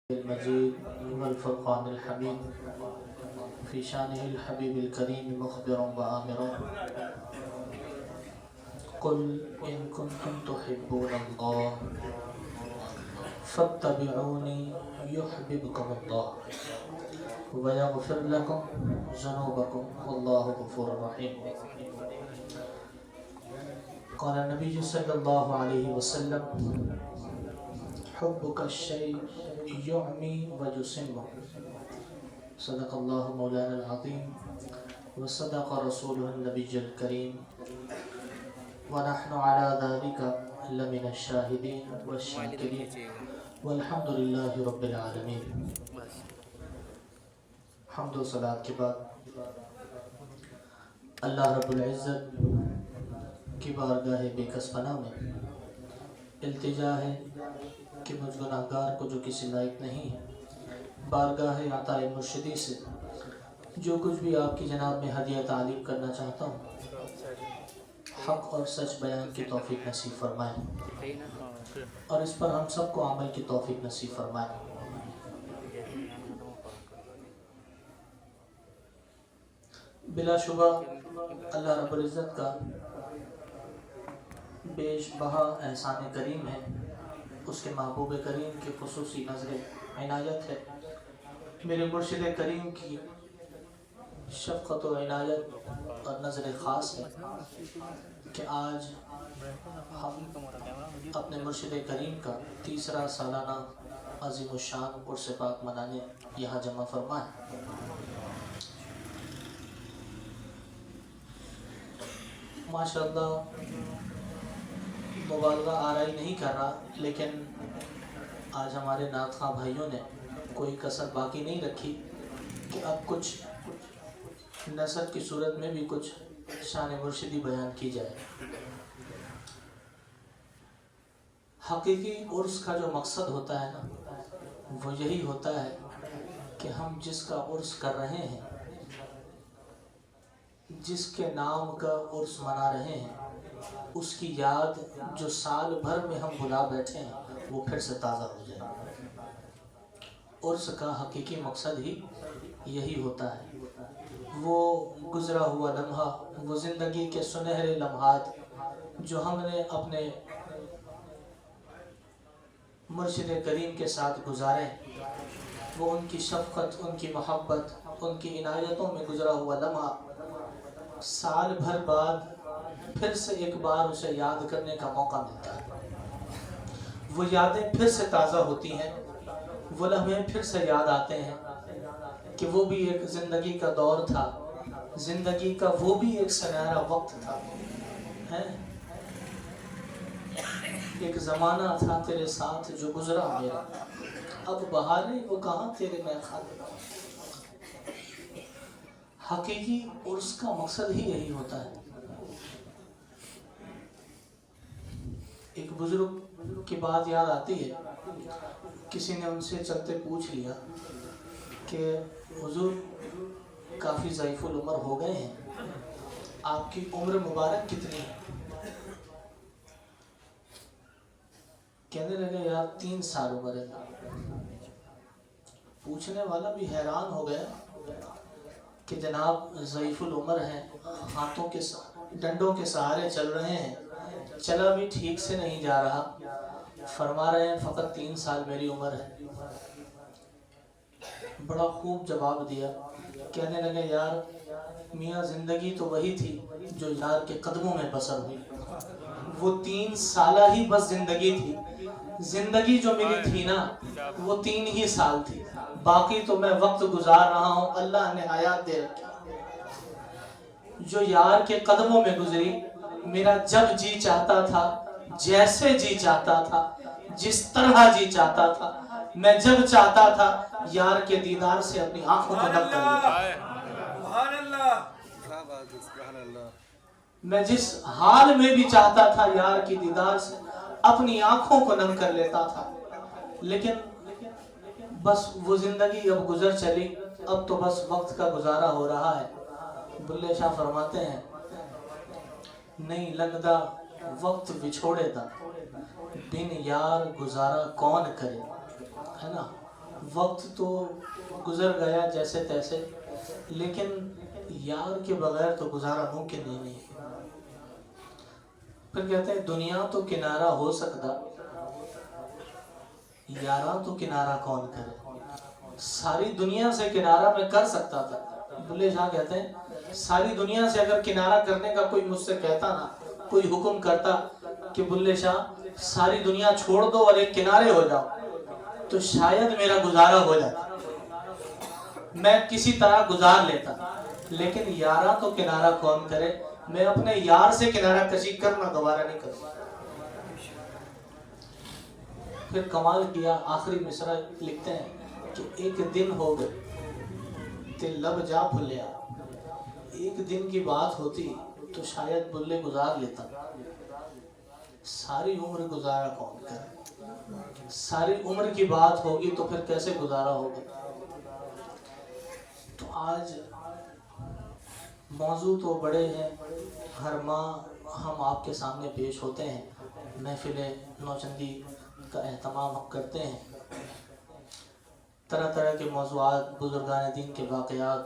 المجيد والفرقان الحميد في شانه الحبيب الكريم مخبرا وآمرا قل إن كنتم تحبون الله فاتبعوني يحببكم الله ويغفر لكم ذنوبكم والله غفور رحيم. قال النبي صلى الله عليه وسلم حبك الشيء يعمي ويسمه صدق الله مولانا العظيم وصدق رسوله النبي الكريم ونحن على ذلك لمن الشاهدين والشاكرين والحمد لله رب العالمين. حمد و صلاة کے بعد اللہ رب العزت کی بارگاہ بے کس پناہ میں التجا ہے کہ مجھ گناہگار کو جو کسی لائق نہیں ہے بارگاہ عطا مرشدی سے جو کچھ بھی آپ کی جناب میں ہدیہ تعلیم کرنا چاہتا ہوں حق اور سچ بیان کی توفیق نصیب فرمائے اور اس پر ہم سب کو عمل کی توفیق نصیب فرمائے. بلا شبہ اللہ رب العزت کا بیش بہا احسان کریم ہے، اس کے محبوب کریم کی خصوصی نظر عنایت ہے، میرے مرشد کریم کی شفقت و عنایت اور نظر خاص ہے کہ آج ہم اپنے مرشد کریم کا تیسرا سالانہ عظیم الشان عرس پاک منانے یہاں جمع فرمائیں. ماشاءاللہ مبالغہ آرائی نہیں کر رہا، لیکن آج ہمارے نعت خواں بھائیوں نے کوئی کسر باقی نہیں رکھی کہ اب کچھ نثر کی صورت میں بھی کچھ شان مرشدی بیان کی جائے. حقیقی عرس کا جو مقصد ہوتا ہے نا وہ یہی ہوتا ہے کہ ہم جس کا عرس کر رہے ہیں، جس کے نام کا عرس منا رہے ہیں، اس کی یاد جو سال بھر میں ہم بھلا بیٹھے ہیں وہ پھر سے تازہ ہو جائے. عرس کا حقیقی مقصد ہی یہی ہوتا ہے. وہ گزرا ہوا لمحہ، وہ زندگی کے سنہرے لمحات جو ہم نے اپنے مرشد کریم کے ساتھ گزارے، وہ ان کی شفقت، ان کی محبت، ان کی عنایتوں میں گزرا ہوا لمحہ سال بھر بعد پھر سے ایک بار اسے یاد کرنے کا موقع ملتا ہے. وہ یادیں پھر سے تازہ ہوتی ہیں، وہ لمحے پھر سے یاد آتے ہیں کہ وہ بھی ایک زندگی کا دور تھا، زندگی کا وہ بھی ایک سنہرا وقت تھا. ایک زمانہ تھا تیرے ساتھ جو گزرا میرا، اب بہاریں وہ کہاں تیرے میں خالی. حقیقی عرس کا مقصد ہی یہی ہوتا ہے. ایک بزرگ کی بات یاد آتی ہے، کسی نے ان سے چلتے پوچھ لیا کہ حضور کافی ضعیف العمر ہو گئے ہیں، آپ کی عمر مبارک کتنی ہے؟ کہنے لگے یار 3 سال عمر ہے. پوچھنے والا بھی حیران ہو گیا کہ جناب ضعیف العمر ہیں، ہاتھوں کے ڈنڈوں کے سہارے چل رہے ہیں، چلا بھی ٹھیک سے نہیں جا رہا، فرما رہے ہیں فقط 3 سال میری عمر ہے. بڑا خوب جواب دیا. کہنے لگے یار میاں زندگی تو وہی تھی جو یار کے قدموں میں بسر ہوئی، وہ 3 سالہ ہی بس زندگی تھی. زندگی جو ملی تھی نا وہ 3 ہی سال تھی، باقی تو میں وقت گزار رہا ہوں، اللہ نے حیات دے رکھی. جو یار کے قدموں میں گزری، میرا جب جی چاہتا تھا، جیسے جی چاہتا تھا، جس طرح جی چاہتا تھا، میں جب چاہتا تھا یار کے دیدار سے اپنی آنکھوں کو نم کر لیتا. میں جس حال میں بھی چاہتا تھا یار کی دیدار سے اپنی آنکھوں کو نم کر لیتا تھا. لیکن بس وہ زندگی اب گزر چلی، اب تو بس وقت کا گزارا ہو رہا ہے. بلے شاہ فرماتے ہیں نہیں لگدا وقت بچھوڑے دا بن یار گزارا کون کرے، ہے نا. وقت تو گزر گیا جیسے تیسے، لیکن یار کے بغیر تو گزارا ممکن ہی نہیں۔ پھر کہتے ہیں دنیا تو کنارہ ہو سکتا، یاراں تو کنارہ کون کرے۔ ساری دنیا سے کنارہ میں کر سکتا تھا، بلے شاہ کہتے ہیں ساری دنیا سے اگر کنارہ کرنے کا کوئی مجھ سے کہتا نا، کوئی حکم کرتا کہ بلے شاہ ساری دنیا چھوڑ دو اور ایک کنارے ہو جاؤ، تو شاید میرا گزارا ہو جاتا، میں کسی طرح گزار لیتا۔ لیکن یاراں تو کنارہ کون کرے، میں اپنے یار سے کنارہ کشی کرنا گوارا نہیں کروں۔ پھر کمال کیا، آخری مصرع لکھتے ہیں کہ ایک دن ہو گئے تے لب جا بھلیا۔ ایک دن کی بات ہوتی تو شاید بلے گزار لیتا، ساری عمر گزارا کون کرے۔ ساری عمر کی بات ہوگی تو پھر کیسے گزارا ہوگا۔ تو آج موضوع تو بڑے ہیں، ہر ماہ ہم آپ کے سامنے پیش ہوتے ہیں، محفل نوچندی کا اہتمام ہم کرتے ہیں، طرح طرح کے موضوعات، بزرگان دین کے واقعات،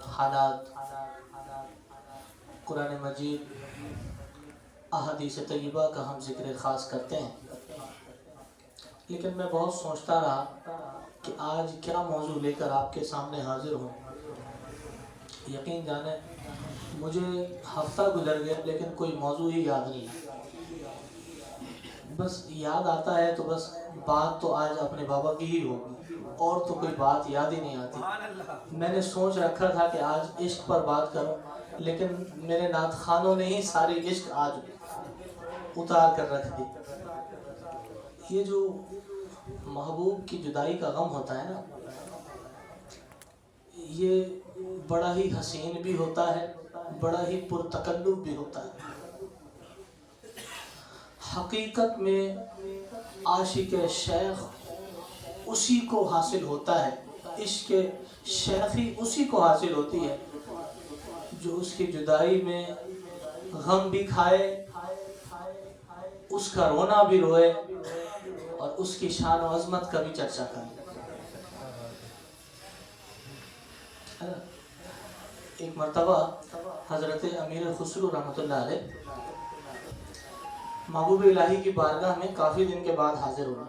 حالات، قرآن مجید، احادیث طیبہ کا ہم ذکر خاص کرتے ہیں۔ لیکن میں بہت سوچتا رہا کہ آج کیا موضوع لے کر آپ کے سامنے حاضر ہوں۔ یقین جانیں مجھے ہفتہ گزر گیا لیکن کوئی موضوع ہی یاد نہیں، بس یاد آتا ہے تو بس بات تو آج اپنے بابا کی ہی ہوگی، اور تو کوئی بات یاد ہی نہیں آتی۔ میں نے سوچ رکھا تھا کہ آج عشق پر بات کروں، لیکن میرے نعت خوانوں نے ہی ساری عشق آج اتار کر رکھ دی۔ یہ جو محبوب کی جدائی کا غم ہوتا ہے نا، یہ بڑا ہی حسین بھی ہوتا ہے، بڑا ہی پرتکلف بھی ہوتا ہے۔ حقیقت میں عاشق شیخ اسی کو حاصل ہوتا ہے، عشق شیخی اسی کو حاصل ہوتی ہے جو اس کی جدائی میں غم بھی کھائے، اس کا رونا بھی روئے، اور اس کی شان و عظمت کا بھی چرچا کرے۔ ایک مرتبہ حضرت امیر خسرو رحمۃ اللہ علیہ محبوب الہی کی بارگاہ میں کافی دن کے بعد حاضر ہوئے۔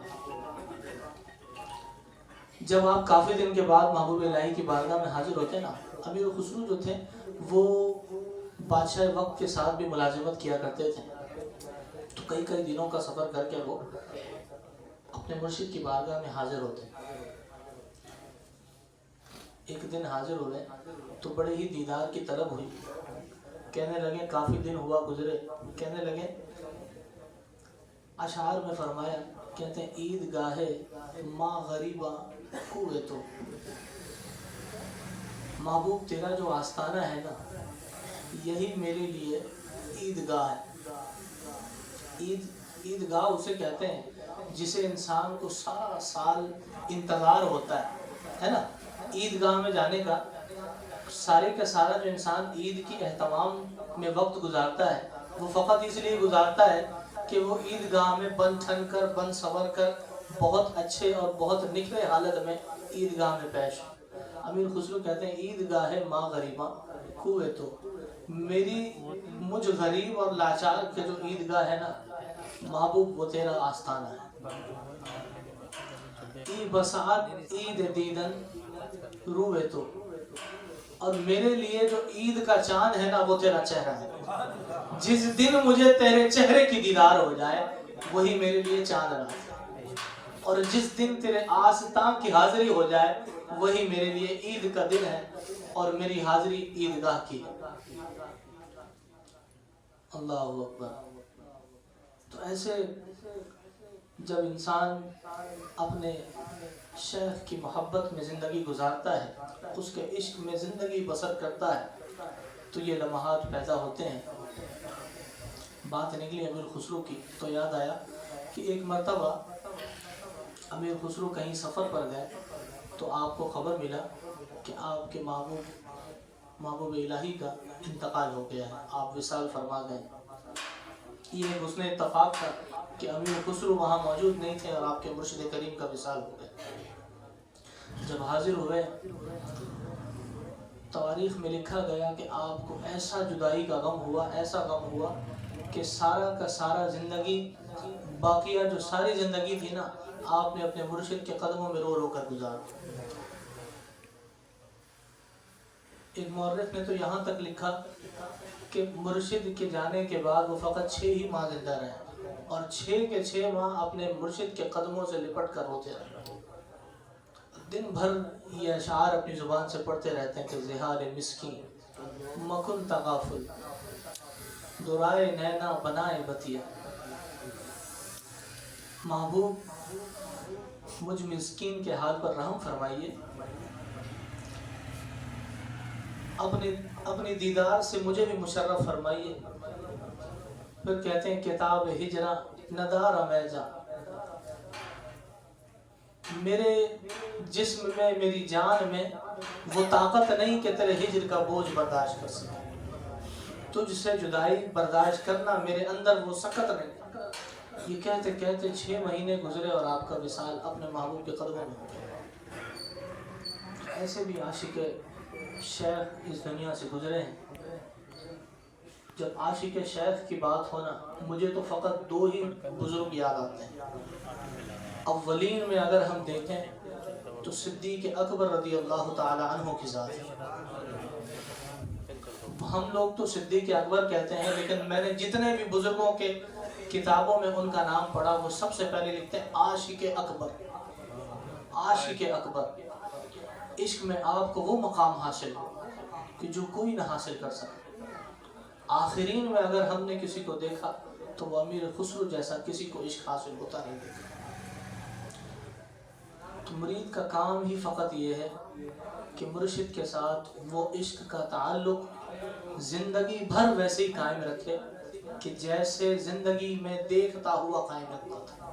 جب آپ کافی دن کے بعد محبوب الہی کی بارگاہ میں حاضر ہوتے نا، امیر خسرو جو تھے وہ بادشاہ وقت کے ساتھ بھی ملازمت کیا کرتے تھے، تو کئی کئی دنوں کا سفر کر کے وہ اپنے مرشد کی بارگاہ میں حاضر ہوتے۔ ایک دن حاضر ہوئے تو بڑے ہی دیدار کی طلب ہوئی، کہنے لگے کافی دن ہوا گزرے، کہنے لگے اشعار میں فرمایا، کہتے ہیں عید گاہے ماں غریبہ کوئے تو، محبوب تیرا جو آستانہ ہے نا یہی میرے لیے عید گاہ ہے۔ عید گاہ اسے کہتے ہیں جسے انسان کو سارا سال انتظار ہوتا ہے نا، عید گاہ میں جانے کا سارے کا سارا جو انسان عید کی اہتمام میں وقت گزارتا ہے وہ فقط اس لیے گزارتا ہے کہ وہ عید گاہ میں بن ٹھن کر، بن سور کر، بہت اچھے اور بہت نکھرے حالت میں عید گاہ میں پیش ہو۔ امیر خسرو کہتے ہیں عید گاہ ماں غریباں کوئے تو، میری مجھ غریب اور لاچار کے جو عید گاہ ہے نا محبوب وہ تیرا آستانہ ہے۔ ای بساعت عید دیدن روئے تو، اور میرے لیے جو عید کا چاند ہے نا وہ تیرا چہرہ ہے۔ جس دن مجھے تیرے چہرے کی دیدار ہو جائے وہی میرے لیے چاند رات ہے، اور جس دن تیرے آستان کی حاضری ہو جائے وہی میرے لیے عید کا دن ہے، اور میری حاضری عید گاہ کی ہے۔ اللہ اکبر۔ تو ایسے جب انسان اپنے شیخ کی محبت میں زندگی گزارتا ہے، اس کے عشق میں زندگی بسر کرتا ہے، تو یہ لمحات پیدا ہوتے ہیں۔ بات نکلی امیر خسرو کی تو یاد آیا کہ ایک مرتبہ امیر خسرو کہیں سفر پر گئے تو آپ کو خبر ملا کہ آپ کے محبوب الہی کا انتقال ہو گیا ہے، آپ وصال فرما گئے۔ یہ ایک حسن اتفاق تھا کہ امیر خسرو وہاں موجود نہیں تھے اور آپ کے مرشد کریم کا وصال ہو گیا۔ جب حاضر ہوئے تواریخ میں لکھا گیا کہ آپ کو ایسا جدائی کا غم ہوا، ایسا غم ہوا کہ سارا کا سارا زندگی، باقیہ جو ساری زندگی تھی نا، آپ نے اپنے مرشد کے قدموں میں رو رو کر گزارا۔ ایک مورخ نے تو یہاں تک لکھا کہ مرشد کے جانے کے بعد وہ فقط 6 ہی ماہ زندہ رہے، اور 6 کے 6 ماہ اپنے مرشد کے قدموں سے لپٹ کر روتے رہے۔ دن بھر یہ اشعار اپنی زبان سے پڑھتے رہتے ہیں کہ زہار مسکین مکن تغافل، دورائے نینا بنائے بتیا، محبوب مجھ مسکین کے حال پر رحم فرمائیے، اپنی دیدار سے مجھے بھی مشرف فرمائیے۔ پھر کہتے ہیں کتاب ہجرہ ندارہ میجا، میرے جسم میں، میری جان میں وہ طاقت نہیں کہ تیرے ہجر کا بوجھ برداشت کر سکے، تجھ سے جدائی برداشت کرنا میرے اندر وہ سکت نہیں۔ یہ کہتے کہتے 6 مہینے گزرے اور آپ کا وصال اپنے محبوب کے قدموں میں ہو گیا۔ ایسے بھی عاشق شیخ اس دنیا سے گزرے ہیں۔ جب عاشق شیخ کی بات ہونا، مجھے تو فقط 2 ہی بزرگ یاد آتے ہیں۔ اولین میں اگر ہم دیکھیں تو صدیق اکبر رضی اللہ تعالی عنہ کی ذات ہے۔ ہم لوگ تو صدیق اکبر کہتے ہیں، لیکن میں نے جتنے بھی بزرگوں کے کتابوں میں ان کا نام پڑھا، وہ سب سے پہلے لکھتے ہیں عاشق اکبر، عاشق اکبر۔ عشق میں آپ کو وہ مقام حاصل ہو کہ جو کوئی نہ حاصل کر سکے۔ آخرین میں اگر ہم نے کسی کو دیکھا تو وہ امیر خسرو جیسا کسی کو عشق حاصل ہوتا نہیں دیکھا۔ تو مرید کا کام ہی فقط یہ ہے کہ مرشد کے ساتھ وہ عشق کا تعلق زندگی بھر ویسے ہی قائم رکھے کہ جیسے زندگی میں دیکھتا ہوا قائم رکھتا تھا۔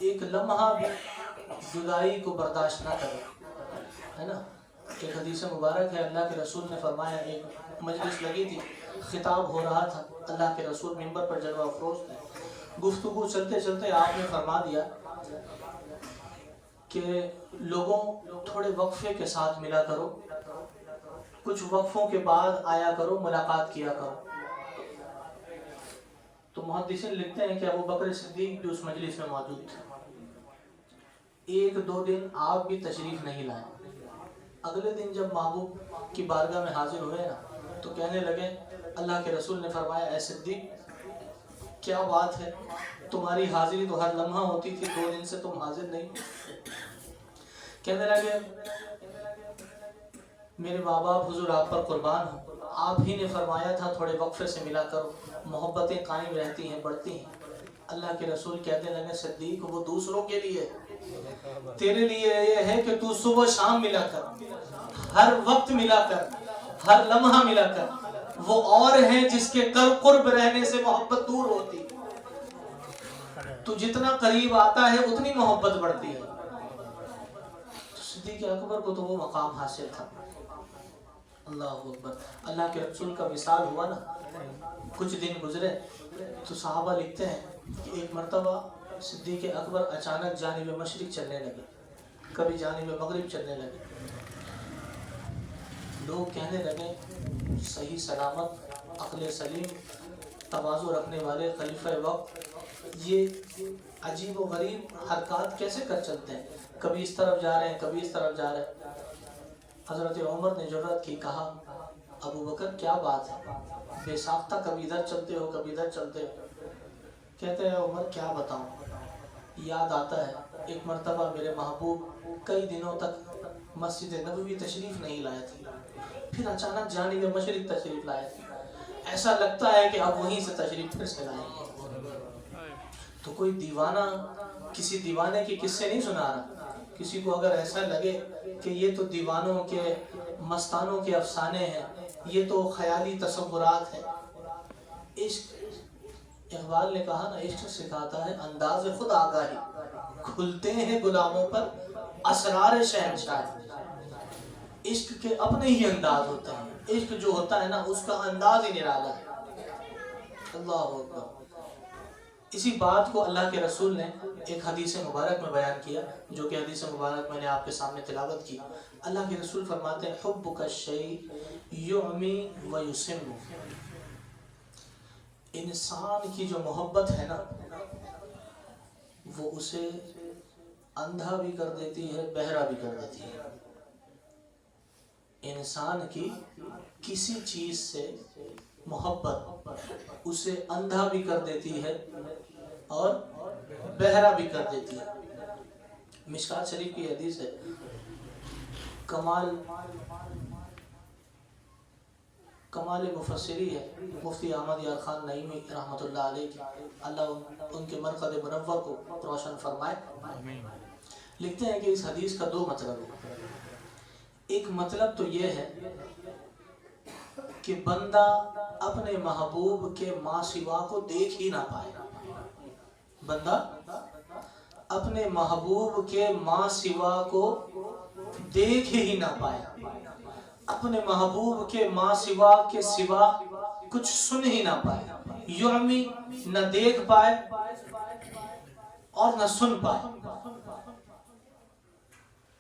ایک لمحہ بھی جدائی کو برداشت نہ کرے، ہے نا۔ ایک حدیث مبارک ہے، اللہ کے رسول نے فرمایا، ایک مجلس لگی تھی، خطاب ہو رہا تھا، اللہ کے رسول منبر پر جلوہ افروز تھے، گفتگو چلتے چلتے آپ نے فرما دیا کہ لوگوں تھوڑے وقفے کے ساتھ ملا کرو، کچھ وقفوں کے بعد آیا کرو، ملاقات کیا کرو۔ تو محدثین لکھتے ہیں کہ ابو بکر صدیق بھی اس مجلس میں موجود تھے۔ 1-2 دن آپ بھی تشریف نہیں لائے۔ اگلے دن جب محبوب کی بارگاہ میں حاضر ہوئے نا، تو کہنے لگے، اللہ کے رسول نے فرمایا، اے صدیق کیا بات ہے، تمہاری حاضری تو ہر لمحہ ہوتی تھی، 2 دن سے تم حاضر نہیں۔ کہنے لگے، میرے ماں باپ حضور آپ پر قربان ہوں، آپ ہی نے فرمایا تھا تھوڑے وقفے سے ملا کرو، محبتیں قائم رہتی ہیں، بڑھتی ہیں۔ اللہ کے رسول کہتے لگے، صدیق وہ دوسروں کے لیے، تیرے لیے یہ ہے کہ تو صبح شام ملا کر، ہر وقت ملا کر، ہر لمحہ ملا کر۔ وہ اور ہیں جس کے قرب رہنے سے محبت دور ہوتی، تو جتنا قریب آتا ہے اتنی محبت بڑھتی ہے۔ تو صدیق اکبر کو تو وہ مقام حاصل تھا۔ اللہ اکبر۔ اللہ کے رسول کا وصال ہوا نا، کچھ دن گزرے تو صحابہ لکھتے ہیں کہ ایک مرتبہ صدیق اکبر اچانک جانب مشرق چلنے لگے، کبھی جانب مغرب چلنے لگے۔ لوگ کہنے لگے، صحیح سلامت، عقل سلیم، تواضع رکھنے والے خلیفہ وقت یہ عجیب و غریب حرکات کیسے کر چلتے ہیں، کبھی اس طرف جا رہے ہیں، کبھی اس طرف جا رہے ہیں۔ حضرت عمر نے جرأت کی، کہا، ابو بکر کیا بات ہے، بے ساختہ کبھی ادھر چلتے ہو، کبھی ادھر چلتے ہو۔ کہتے ہیں، عمر کیا بتاؤں، یاد آتا ہے ایک مرتبہ میرے محبوب کئی دنوں تک مسجد نبوی تشریف نہیں لائے تھے، پھر اچانک جانب مشرق تشریف لائے تھے، ایسا لگتا ہے کہ اب وہیں سے تشریف پھر سے لائیں گے۔ تو کوئی دیوانہ کسی دیوانے کی قصے نہیں سنا رہا۔ کسی کو اگر ایسا لگے کہ یہ تو دیوانوں کے، مستانوں کے افسانے ہیں، یہ تو خیالی تصورات ہیں، عشق، اقبال نے کہا نا، عشق سکھاتا ہے انداز خود آگاہی، کھلتے ہیں غلاموں پر اسرار شہنشاہ۔ عشق کے اپنے ہی انداز ہوتے ہیں، عشق جو ہوتا ہے نا، اس کا انداز ہی نرالا ہے۔ اللہ اکبر۔ اسی بات کو اللہ کے رسول نے ایک حدیث مبارک میں بیان کیا، جو کہ حدیث مبارک میں نے آپ کے سامنے تلاوت کی۔ اللہ کے رسول فرماتے ہیں حبک الشیء یعمی و یسم، انسان کی جو محبت ہے نا وہ اسے اندھا بھی کر دیتی ہے، بہرا بھی کر دیتی ہے۔ انسان کی کسی چیز سے محبت اسے اندھا بھی کر دیتی ہے اور بہرا بھی کر دیتی ہے۔ مشکات شریف کی حدیث ہے، کمال مفسری ہے مفتی احمد یار خان نعیمی رحمۃ اللہ علیہ کی، اللہ ان کے مرقد منور کو روشن فرمائے۔ لکھتے ہیں کہ اس حدیث کا دو مطلب ہے۔ ایک مطلب تو یہ ہے کہ بندہ اپنے محبوب کے ماں سوا کو دیکھ ہی نہ پائے، بندہ اپنے محبوب کے ماں سوا کو دیکھ ہی نہ پائے، اپنے محبوب کے ماں سوا کے سوا کچھ سن ہی نہ پائے، یعمی نہ دیکھ پائے اور نہ سن پائے۔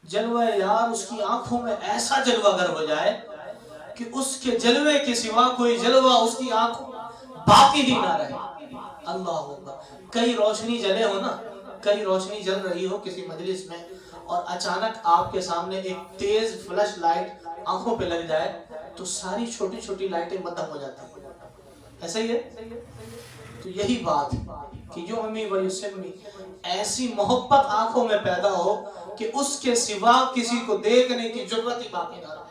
جلوہ یار اس کی آنکھوں میں ایسا جلوہ گر ہو جائے کہ اس کے جلوے کے سوا کوئی جلوہ اس کی آنکھوں باقی ہی نہ رہے۔ اللہ اکبر۔ کئی روشنی جلے ہو نا، کئی روشنی جل رہی ہو کسی مجلس میں اور اچانک آپ کے سامنے ایک تیز فلش لائٹ آنکھوں پہ لگ جائے تو ساری چھوٹی چھوٹی لائٹیں مدھم ہو جاتی ہیں، ایسا ہی ہے؟ تو یہی بات کہ یعمی و یسمی، ایسی محبت آنکھوں میں پیدا ہو کہ اس کے سوا کسی کو دیکھنے کی جرت ہی باقی نہ رہے،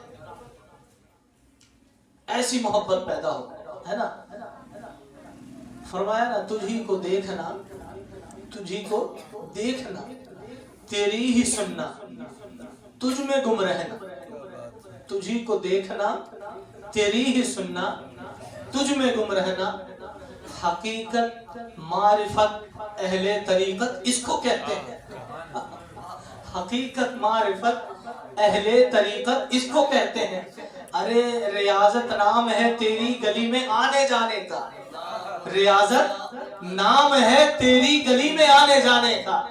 ایسی محبت پیدا ہو، ہے نا؟ فرمایا نا تجھی کو دیکھنا، تجھی کو دیکھنا تیری ہی سننا، تجھ میں گم رہنا، تجھی کو دیکھنا تیری ہی سننا، تجھ میں گم رہنا، حقیقت معرفت اہل طریقت اس کو کہتے ہیں، حقیقت معرفت اہل طریقت اس کو کہتے ہیں۔ ارے ریاضت نام ہے تیری گلی میں آنے جانے کا، ریاضت نام ہے تیری گلی میں آنے جانے کا،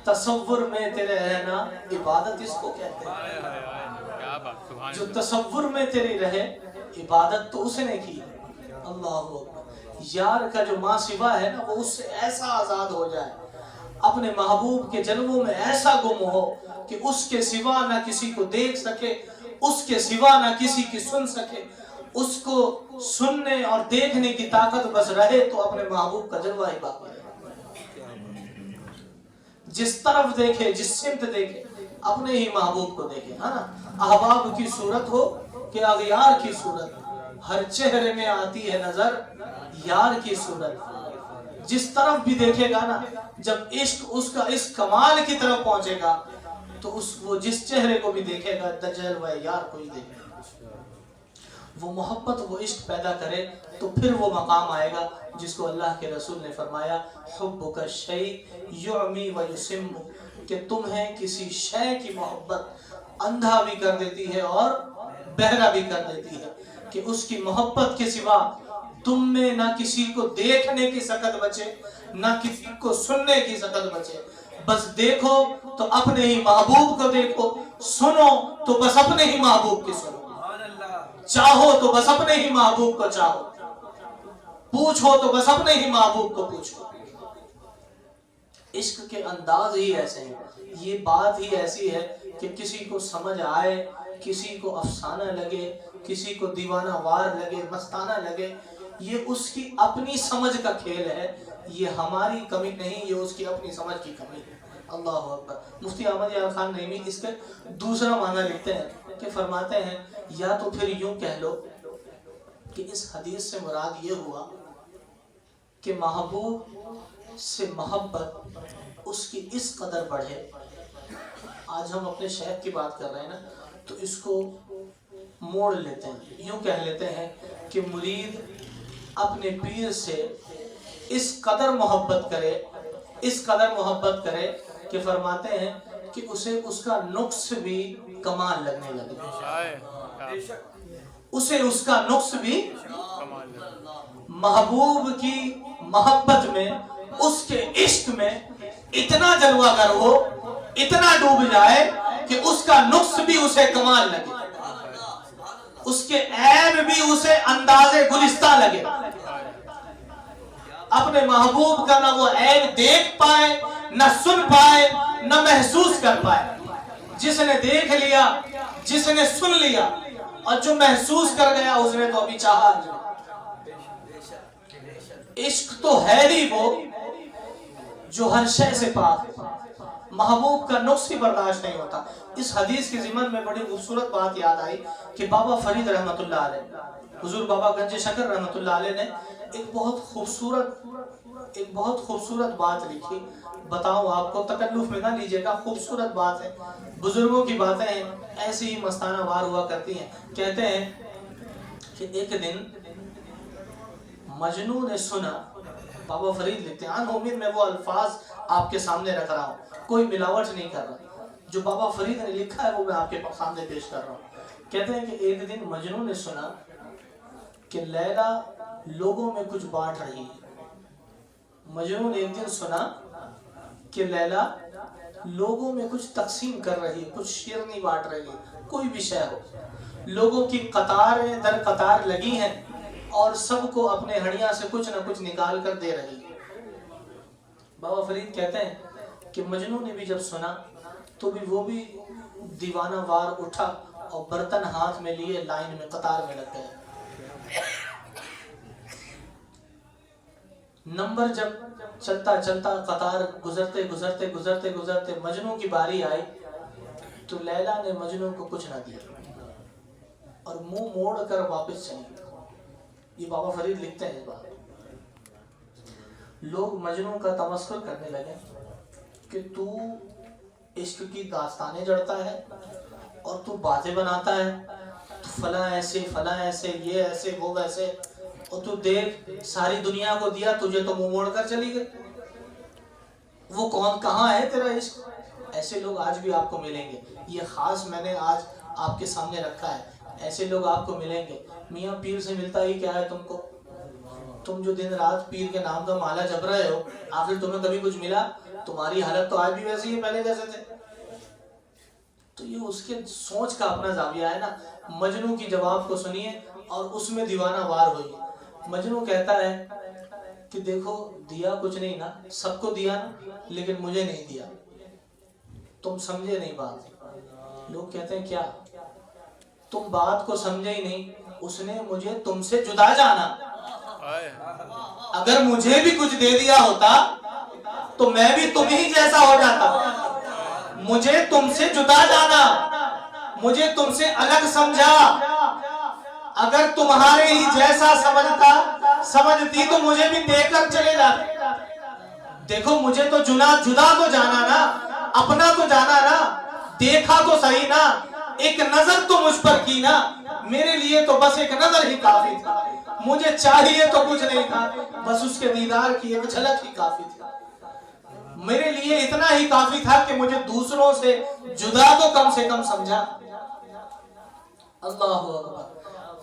تصور میں تیرے رہنا عبادت اس کو کہتے ہیں۔ جو تصور میں تیری رہے عبادت تو اس نے کی۔ اللہ اکبر۔ یار کا جو ماں سوا ہے نا وہ اس سے ایسا آزاد ہو جائے، اپنے محبوب کے جلووں میں ایسا گم ہو کہ اس کے سوا نہ کسی کو دیکھ سکے، اس کے سوا نہ کسی کی سن سکے، اس کو سننے اور دیکھنے کی طاقت بس رہے تو اپنے محبوب کا جلوہ ہی باقی رہے۔ جس طرف دیکھے، جس سمت دیکھے، اپنے ہی محبوب کو دیکھے، ہے نا؟ احباب کی صورت ہو کہ اغیار کی صورت، ہر چہرے میں آتی ہے نظر یار کی صورت۔ جس طرف بھی دیکھے گا نا، جب عشق اس کا اس کمال کی طرف پہنچے گا تو وہ جس چہرے کو بھی دیکھے گا جلوہ یار کو ہی دیکھے گا۔ وہ محبت، وہ عشق پیدا کرے تو پھر وہ مقام آئے گا جس کو اللہ کے رسول نے فرمایا حبک الشیء یعمی و یسم، کہ تمہیں کسی شے کی محبت اندھا بھی کر دیتی ہے اور بہرا بھی کر دیتی ہے، کہ اس کی محبت کے سوا تم میں نہ کسی کو دیکھنے کی سکت بچے، نہ کسی کو سننے کی سکت بچے۔ بس دیکھو تو اپنے ہی محبوب کو دیکھو، سنو تو بس اپنے ہی محبوب کی سنو، چاہو تو بس اپنے ہی محبوب کو چاہو، پوچھو تو بس اپنے ہی محبوب کو پوچھو۔ عشق کے انداز ہی ایسے ہیں، یہ بات ہی ایسی ہے کہ کسی کو سمجھ آئے، کسی کو افسانہ لگے، کسی کو دیوانہ وار لگے، مستانہ لگے، یہ اس کی اپنی سمجھ کا کھیل ہے، یہ ہماری کمی نہیں، یہ اس کی اپنی سمجھ کی کمی ہے۔ اللہ اکبر۔ مفتی احمد یار خان نعیمی اس کے دوسرا معنی لکھتے ہیں کہ فرماتے ہیں یا تو پھر یوں کہہ لو کہ اس حدیث سے مراد یہ ہوا کہ محبوب سے محبت اس کی اس قدر بڑھے۔ آج ہم اپنے شیخ کی بات کر رہے ہیں نا تو اس کو موڑ لیتے ہیں، یوں کہہ لیتے ہیں کہ مرید اپنے پیر سے اس قدر محبت کرے، اس قدر محبت کرے کہ فرماتے ہیں کہ اسے اس کا نقص بھی کمال لگنے لگے، اسے اس کا نقص بھی، محبوب کی محبت میں اس کے عشق میں اتنا جلوہ گر ہو، اتنا ڈوب جائے کہ اس کا نقص بھی اسے کمال لگے، اس کے عیب بھی اسے انداز گلستہ لگے، اپنے محبوب کا نہ وہ عیب دیکھ پائے، نہ سن پائے، نہ محسوس کر پائے۔ جس نے دیکھ لیا، جس نے سن لیا اور جو محسوس کر گیا، اس نے تو ابھی چاہا نہیں۔ عشق تو ہے ہی وہ جو ہر شے سے پاک ہے، محبوب کا نقص ہی برداشت نہیں ہوتا۔ اس حدیث کی ضمن میں بڑی خوبصورت بات یاد آئی کہ بابا فرید رحمت اللہ علیہ، حضور بابا گنج شکر رحمت اللہ علیہ نے ایک بہت خوبصورت بات لکھی۔ بتاؤں آپ کو، تکلف میں نہ لیجئے گا، خوبصورت بات ہے، بزرگوں کی باتیں ہیں، ایسی ہی مستانہ وار ہوا کرتی ہیں۔ کہتے ہیں کہ ایک دن مجنوں نے سنا، بابا فرید لکھتے ہیں، امید میں وہ الفاظ آپ کے سامنے رکھ رہا ہوں، کوئی ملاوٹ نہیں کر رہا، جو بابا فرید نے لکھا ہے وہ میں آپ کے سامنے پیش کر رہا ہوں۔ کہتے ہیں کہ ایک دن مجنوں نے سنا کہ لیلا لوگوں میں کچھ بانٹ رہی ہے۔ مجنوں نے ایک دن سنا کہ لیلا لوگوں میں کچھ تقسیم کر رہی ہے، کچھ شیرنی بانٹ رہی ہے، کوئی بھی شے ہو، لوگوں کی قطاریں در قطار لگی ہیں اور سب کو اپنے ہڑیاں سے کچھ نہ کچھ نکال کر دے رہی ہے۔ بابا فرید کہتے ہیں کہ مجنوں نے بھی جب سنا تو بھی وہ بھی دیوانہ وار اٹھا اور برتن ہاتھ میں لیے لائن میں قطار میں لگ گئے۔ نمبر جب چلتا چلتا قطار گزرتے مجنوں کی باری آئی تو لیلا نے مجنوں کو کچھ نہ دیا اور منہ موڑ کر واپس چلی گئی۔ یہ بابا فرید لکھتے ہیں اس بات۔ لوگ مجنوں کا تمسخر کرنے لگے کہ تو عشق کی داستانیں جڑتا ہے اور تو باتیں بناتا ہے، فلاں ایسے، یہ ایسے، وہ ویسے، اور تو دیکھ ساری دنیا کو دیا، تجھے تو منہ موڑ کر چلی گئی، وہ کون کہاں ہے تیرا عشق؟ ایسے لوگ آج بھی آپ کو ملیں گے، یہ خاص میں نے آج آپ کے سامنے رکھا ہے، ایسے لوگ آپ کو ملیں گے۔ میاں پیر سے ملتا ہی کیا ہے تم کو؟ تم جو دن رات پیر کے نام کا مالا جپ رہے ہو، آخر تمہیں کبھی کچھ ملا؟ تمہاری حالت تو آج بھی ویسی ہے پہلے جیسے تھے۔ تو یہ اس کے سوچ کا اپنا زاویہ ہے نا۔ مجنوں کی جواب کو سنیے اور اس میں دیوانہ وار ہوئی۔ مجنوں کہتا ہے کہ دیکھو دیا کچھ نہیں نا، سب کو دیا نا، لیکن مجھے نہیں دیا، تم سمجھے نہیں بات۔ لوگ کہتے ہیں کیا؟ تم بات کو سمجھے ہی نہیں، اس نے مجھے تم سے جدا جانا۔ اگر مجھے بھی کچھ دے دیا ہوتا تو میں بھی تم ہی جیسا ہو جاتا۔ مجھے تم سے جدا جانا، مجھے تم سے الگ سمجھا، اگر تمہارے ہی جیسا سمجھتی تو مجھے بھی دے کر چلے جاتے۔ دیکھو مجھے تو جدا تو جانا نا، اپنا تو جانا نا، دیکھا تو صحیح نا، ایک نظر تو مجھ پر کی نا، میرے لیے تو بس ایک نظر ہی کافی تھا، مجھے چاہیے تو کچھ نہیں تھا، بس اس کے دیدار کی ایک جھلک ہی کافی تھی، میرے لیے اتنا ہی کافی تھا کہ مجھے دوسروں سے جدا تو کم سے کم سمجھا۔ اللہ اکبر،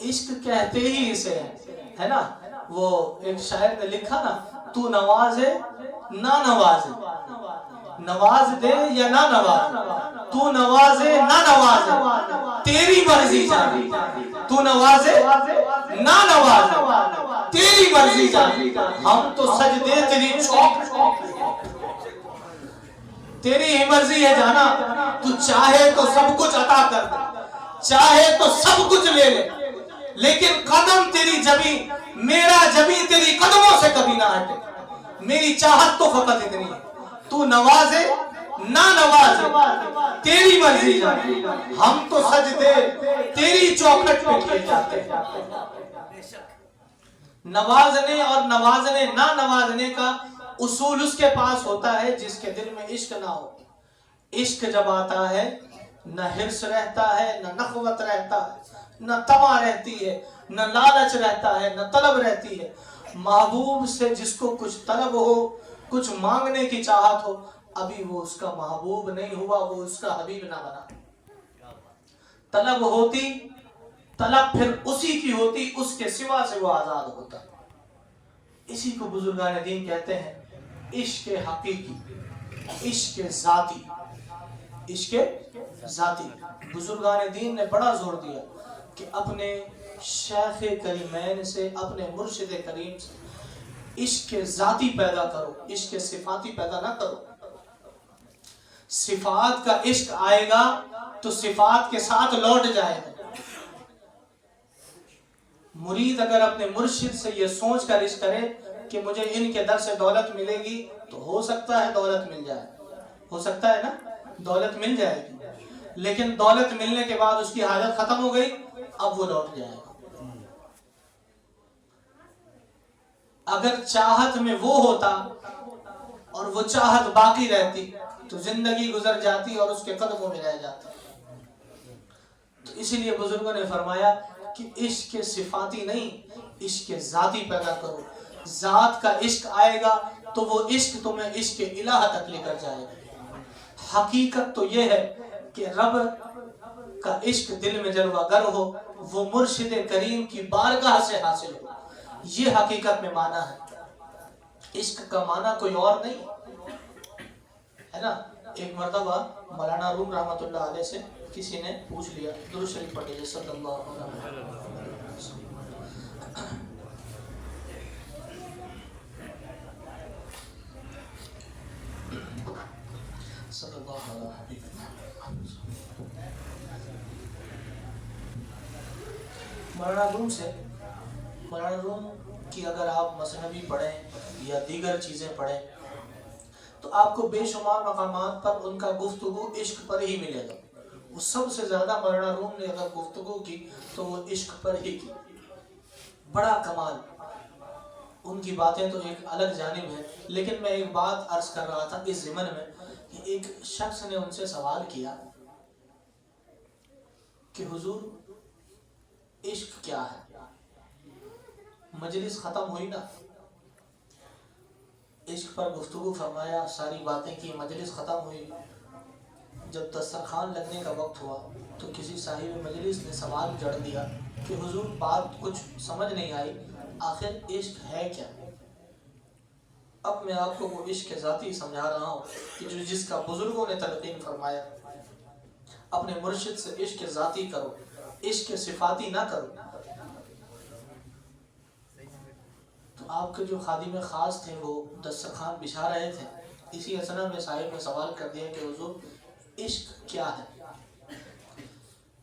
عشق کہتے ہی اسے ہے نا۔ وہ ایک شاعر نے لکھا نا، تو نوازے نہ نوازے، نواز دے یا نہ نواز، تو نوازے نہ نوازے تیری مرضی جانی، تو نوازے نہ نوازے تیری مرضی جانی، ہم تو سجدے تیری چوک، تیری ہی مرضی ہے جانا، تو چاہے تو سب کچھ عطا کر دے، چاہے تو سب کچھ لے لے، لیکن قدم تیری جبی، میرا جبی تیری قدموں سے کبھی نہ ہٹے، میری چاہت تو فقط اتنی ہے، تو نوازے نہ نوازے تیری مرضی جانے، ہم تو سجدے تیری چوکھٹ پہ کیے جاتے ہیں۔ نوازنے اور نوازنے نہ نوازنے کا اصول اس کے پاس ہوتا ہے جس کے دل میں عشق نہ ہو۔ عشق جب آتا ہے نہ حرص رہتا ہے، نہ نخوت رہتا ہے، نہ طمع رہتی ہے، نہ لالچ رہتا ہے، نہ طلب رہتی ہے۔ محبوب سے جس کو کچھ طلب ہو، کچھ مانگنے کی چاہت ہو، ابھی وہ اس کا محبوب نہیں ہوا، وہ اس کا حبیب نہ بنا۔ طلب ہوتی، طلب پھر اسی کی ہوتی، اس کے سوا سے وہ آزاد ہوتا۔ اسی کو بزرگان دین کہتے ہیں عشق حقیقی، عشق ذاتی، عشق ذاتی۔ بزرگان دین نے بڑا زور دیا کہ اپنے شیخ کریمین سے، اپنے مرشد کریم سے عشق ذاتی پیدا کرو، عشق صفاتی پیدا نہ کرو۔ صفات کا عشق آئے گا تو صفات کے ساتھ لوٹ جائے گا۔ مرید اگر اپنے مرشد سے یہ سوچ کر عشق کرے کہ مجھے ان کے در سے دولت ملے گی، تو ہو سکتا ہے دولت مل جائے، ہو سکتا ہے نا دولت مل جائے گی، لیکن دولت ملنے کے بعد اس کی حاجت ختم ہو گئی، اب وہ لوٹ جائے گا۔ اگر چاہت میں وہ ہوتا اور وہ چاہت باقی رہتی تو زندگی گزر جاتی اور اس کے قدموں میں رہ جاتی۔ تو اسی لیے بزرگوں نے فرمایا کہ عشق صفاتی نہیں، عشق ذاتی پیدا کرو۔ ذات کا عشق آئے گا تو وہ عشق تمہیں عشق الہ تک لے کر جائے گا۔ حقیقت تو یہ ہے کہ رب کا عشق دل میں جلوہ گر ہو، وہ مرشد کریم کی بارگاہ سے حاصل ہو، یہ حقیقت میں معنی ہے۔ عشق کا معنی کوئی اور نہیں ہے نا۔ ایک مرتبہ مولانا روم رحمۃ اللہ علیہ سے کسی نے پوچھ لیا، درود شریف پڑھ لیجیے صلی اللہ علیہ وسلم۔ صلی اللہ علیہ وسلم۔ مولانا روم سے، مولانا روم کی اگر آپ مثنوی پڑھیں یا دیگر چیزیں پڑھیں تو آپ کو بے شمار مقامات پر ان کا گفتگو عشق پر ہی ملے گا۔ وہ سب سے زیادہ مولانا روم نے اگر گفتگو کی تو وہ عشق پر ہی کی۔ بڑا کمال، ان کی باتیں تو ایک الگ جانب ہے، لیکن میں ایک بات عرض کر رہا تھا اس ضمن میں کہ ایک شخص نے ان سے سوال کیا کہ حضور عشق کیا ہے؟ مجلس ختم ہوئی نا، عشق پر گفتگو فرمایا، ساری باتیں کی، مجلس ختم ہوئی۔ جب دسترخوان لگنے کا وقت ہوا تو کسی صاحب مجلس نے سوال جڑ دیا کہ حضور بات کچھ سمجھ نہیں آئی، آخر عشق ہے کیا؟ اب میں آپ کو وہ عشق ذاتی سمجھا رہا ہوں کہ جس کا بزرگوں نے تلقین فرمایا، اپنے مرشد سے عشق ذاتی کرو، عشق صفاتی نہ کرو۔ تو آپ کے جو خادم خاص تھے وہ دسترخوان بچھا رہے تھے، اسی اسنا میں صاحب نے سوال کر دیا کہ حضور عشق کیا ہے؟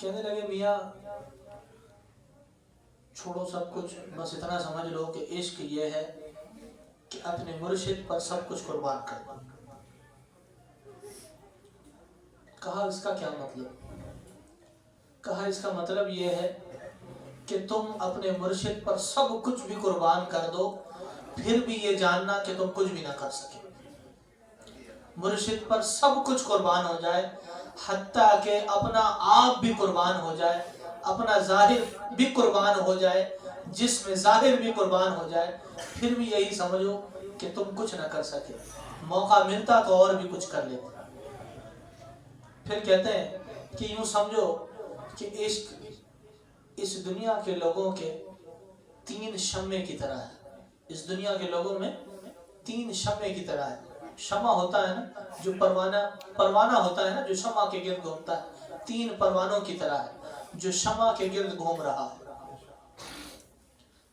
کہنے لگے میاں چھوڑو سب کچھ، بس اتنا سمجھ لو کہ عشق یہ ہے کہ اپنے مرشد پر سب کچھ قربان کر دو۔ کہا اس کا کیا مطلب؟ کہا اس کا مطلب یہ ہے کہ تم اپنے مرشد پر سب کچھ بھی قربان کر دو، پھر بھی یہ جاننا کہ تم کچھ بھی نہ کر سکے۔ مرشد پر سب کچھ قربان ہو جائے، حتیٰ کہ اپنا آپ بھی قربان ہو جائے، اپنا ظاہر بھی قربان ہو جائے، جسم ظاہر بھی قربان ہو جائے، پھر بھی یہی سمجھو کہ تم کچھ نہ کر سکے۔ موقع ملتا تو اور بھی کچھ کر لیتے۔ پھر کہتے ہیں کہ یوں سمجھو کہ عشق اس دنیا کے لوگوں کے 3 شمع کی طرح ہے۔ اس دنیا کے لوگوں میں 3 شمع کی طرح ہے۔ شمع ہوتا ہے نا جو پروانہ ہوتا ہے نا جو شمع کے گرد گھومتا ہے، 3 پروانوں کی طرح ہے جو شمع کے گرد گھوم رہا ہے۔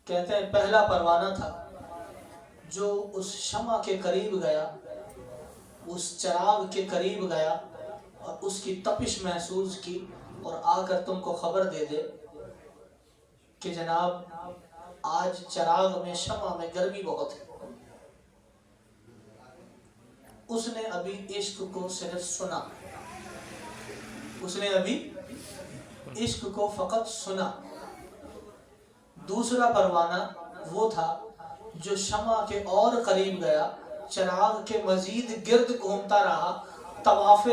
کہتے ہیں پہلا پروانہ تھا جو اس شمع کے قریب گیا، اس چراغ کے قریب گیا اور اس کی تپش محسوس کی اور آ کر تم کو خبر دے دے کہ جناب آج چراغ میں شمع میں گرمی بہت ہے۔ اس نے ابھی عشق کو صرف سنا، اس نے ابھی عشق کو فقط سنا۔ دوسرا پروانہ وہ تھا جو شمع کے اور قریب گیا، چراغ کے مزید گرد گھومتا رہا، طواف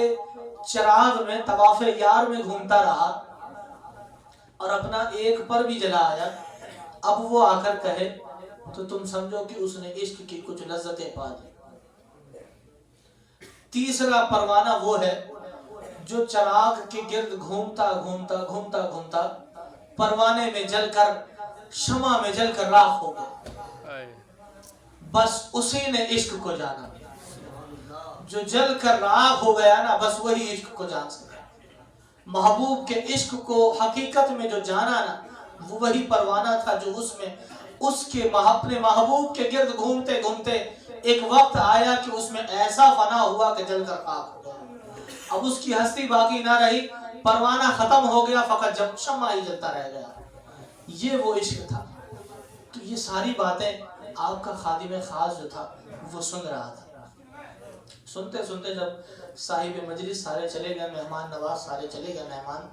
چراغ میں، طواف یار میں گھومتا رہا اور اپنا ایک پر بھی جلا آیا۔ اب وہ آ کر کہے تو تم سمجھو کہ اس نے عشق کی کچھ لذتیں پا دی۔ تیسرا پروانہ وہ ہے جو چراغ کے گرد گھومتا گھومتا گھومتا گھومتا پروانے میں جل کر، شمع میں جل کر راکھ ہو گیا۔ بس اسی نے عشق کو جانا. جو جل کر راغ ہو گیا نا بس وہی عشق کو جان سکا. محبوب کے عشق کو حقیقت میں جو جانا نا وہ وہی پروانہ تھا جو اس میں اس کے اپنے محبوب کے گرد گھومتے گھومتے ایک وقت آیا کہ اس میں ایسا فنا ہوا کہ جل کر خاک ہو گیا. اب اس کی ہستی باقی نہ رہی, پروانہ ختم ہو گیا, فقط جب شمع ہی جلتا رہ گیا. یہ وہ عشق تھا. تو یہ ساری باتیں آپ کا خادم خاص جو تھا وہ سن رہا تھا. سنتے سنتے جب صاحب مجلس سارے چلے گئے, مہمان نواز سارے چلے گئے مہمان,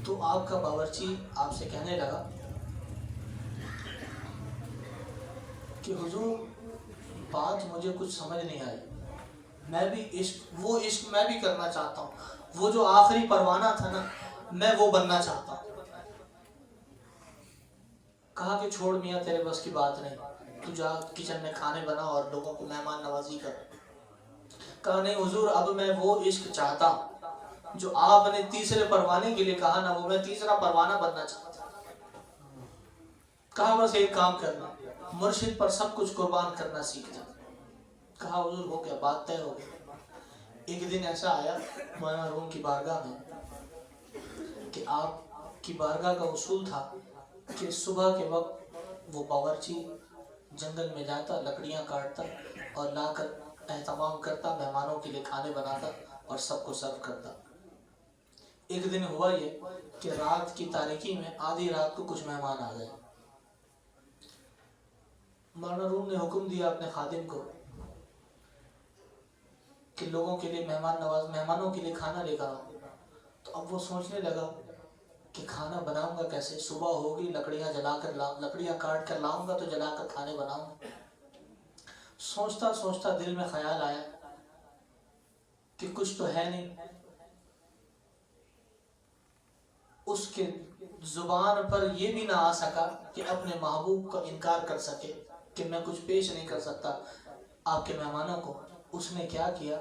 تو آپ کا باورچی آپ سے کہنے لگا کہ حضور بات مجھے کچھ سمجھ نہیں آئی, میں بھی وہ عشق میں بھی کرنا چاہتا ہوں, وہ جو آخری پروانہ تھا نا میں وہ بننا چاہتا ہوں. کہا کہ چھوڑ میاں تیرے بس کی بات نہیں, تو جا کچن میں کھانے بنا اور لوگوں کو مہمان نوازی کر. کہا نہیں حضور اب میں وہ عشق چاہتا ہوں جو آپ نے تیسرے پروانے کے لیے کہا نا, وہ میں تیسرا پروانہ بننا چاہتا ہوں. کہا بس ایک کام کرنا, مرشد پر سب کچھ قربان کرنا سیکھ جا. کہا حضور ہو گیا, بات طے ہو گئی. ایک دن ایسا آیا مولانا روم کی بارگاہ میں کہ آپ کی بارگاہ کا اصول تھا کہ صبح کے وقت وہ باورچی جنگل میں جاتا, لکڑیاں کاٹتا اور لا کر اہتمام کرتا, مہمانوں کے لیے کھانے بناتا اور سب کو سرو کرتا. ایک دن ہوا یہ کہ رات کی تاریکی میں آدھی رات کو کچھ مہمان آ گئے. مولانا روم نے حکم دیا اپنے خادم کو کہ لوگوں کے لیے مہمانوں کے لیے کھانا لے کر آؤ. تو اب وہ سوچنے لگا کہ کھانا بناؤں گا کیسے, صبح ہوگی لکڑیاں کاٹ کر لاؤں گا تو جلا کر کھانے بناؤں گا. سوچتا سوچتا دل میں خیال آیا کہ کچھ تو ہے نہیں. اس کے زبان پر یہ بھی نہ آ سکا کہ اپنے محبوب کا انکار کر سکے کہ میں کچھ پیش نہیں کر سکتا آپ کے مہمانوں کو. اس نے کیا کیا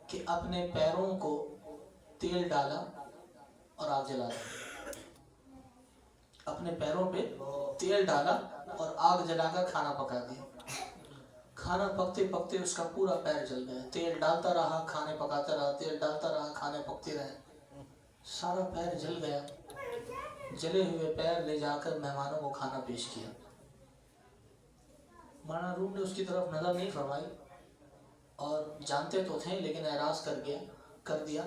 کہ اپنے پیروں کو تیل ڈالا اور آگ جلا دی. اپنے پیروں پہ تیل ڈالا اور آگ جلا کر کھانا پکا دیا. کھانا پکتے پکتے اس کا پورا پیر جل گیا. تیل ڈالتا رہا, کھانے پکاتا رہا, تیل ڈالتا رہا, کھانے پکتے رہے, سارا پیر جل گیا. جلے ہوئے پیر لے جا کر مہمانوں کو کھانا پیش کیا. مولانا روم نے اس کی طرف نظر نہیں فرمائی اور جانتے تو تھے لیکن اعراض کر دیا.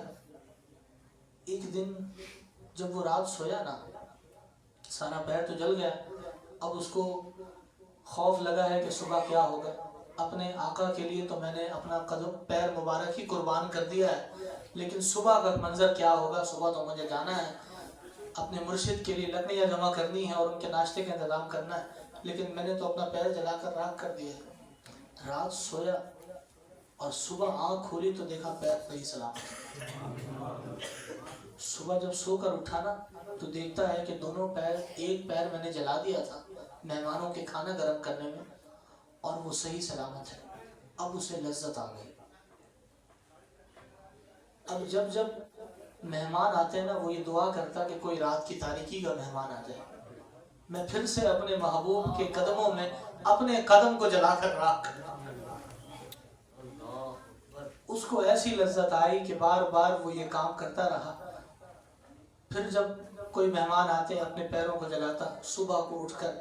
ایک دن جب وہ رات سویا نا, سارا پیر تو جل گیا. اب اس کو خوف لگا ہے کہ صبح کیا ہوگا. اپنے آقا کے لیے تو میں نے اپنا قدم پیر مبارک ہی قربان کر دیا ہے, لیکن صبح کا منظر کیا ہوگا. صبح تو مجھے جانا ہے, اپنے مرشد کے لیے لکڑیاں جمع کرنی ہے اور ان کے ناشتے کا انتظام کرنا ہے, لیکن میں نے تو اپنا پیر جلا کر راکھ کر دیا ہے. رات سویا اور صبح آنکھ کھولی تو دیکھا پیر صحیح سلامت. صبح جب سو کر اٹھا نا تو دیکھتا ہے کہ دونوں پیر, ایک پیر میں نے جلا دیا تھا مہمانوں کے کھانا گرم کرنے میں اور وہ صحیح سلامت ہے. اب اسے لذت آ گئی. اب جب مہمان آتے ہیں نا وہ یہ دعا کرتا کہ کوئی رات کی تاریکی کا مہمان آ جائے, میں پھر سے اپنے محبوب کے قدموں میں اپنے قدم کو جلا کر راکھ کرتا. اس کو ایسی لذت آئی کہ بار بار وہ یہ کام کرتا رہا. پھر جب کوئی مہمان آتے اپنے پیروں کو جلاتا, صبح کو اٹھ کر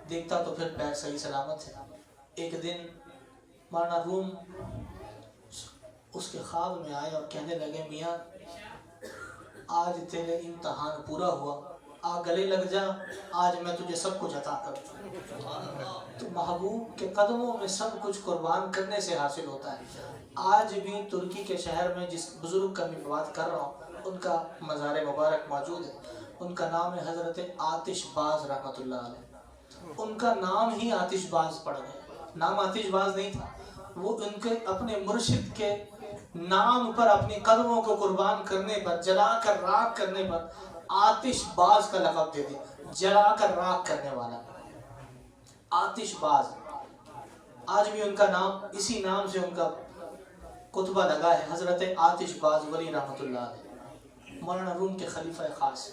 دیکھتا تو پھر پیر صحیح سلامت ہے. ایک دن مولانا روم اس کے خواب میں آئے اور کہنے لگے میاں آج تیرے امتحان پورا ہوا, آ گلے لگ جا, آج میں تجھے سب کچھ عطا کروں. تو محبوب کے قدموں میں سب کچھ قربان کرنے سے حاصل ہوتا ہے. آج بھی ترکی کے شہر میں جس بزرگ کا میں بات کر رہا ہوں ان کا مزار مبارک موجود ہے. ان کا نام ہے حضرت آتش باز رحمۃ اللہ علیہ. ان کا نام ہی آتش باز پڑ گیا. نام آتش باز نہیں تھا, وہ ان کے اپنے مرشد کے نام پر اپنی قدموں کو قربان کرنے پر, جلا کر راکھ کرنے پر آتش باز کا لقب دے دیا. جلا کر راکھ کرنے والا آتش باز. آج بھی ان کا نام اسی نام سے ان کا کتبہ لگا ہے, حضرت آتش باز ولی رحمۃ اللہ علیہ, مولانا روم کے خلیفہ خاص.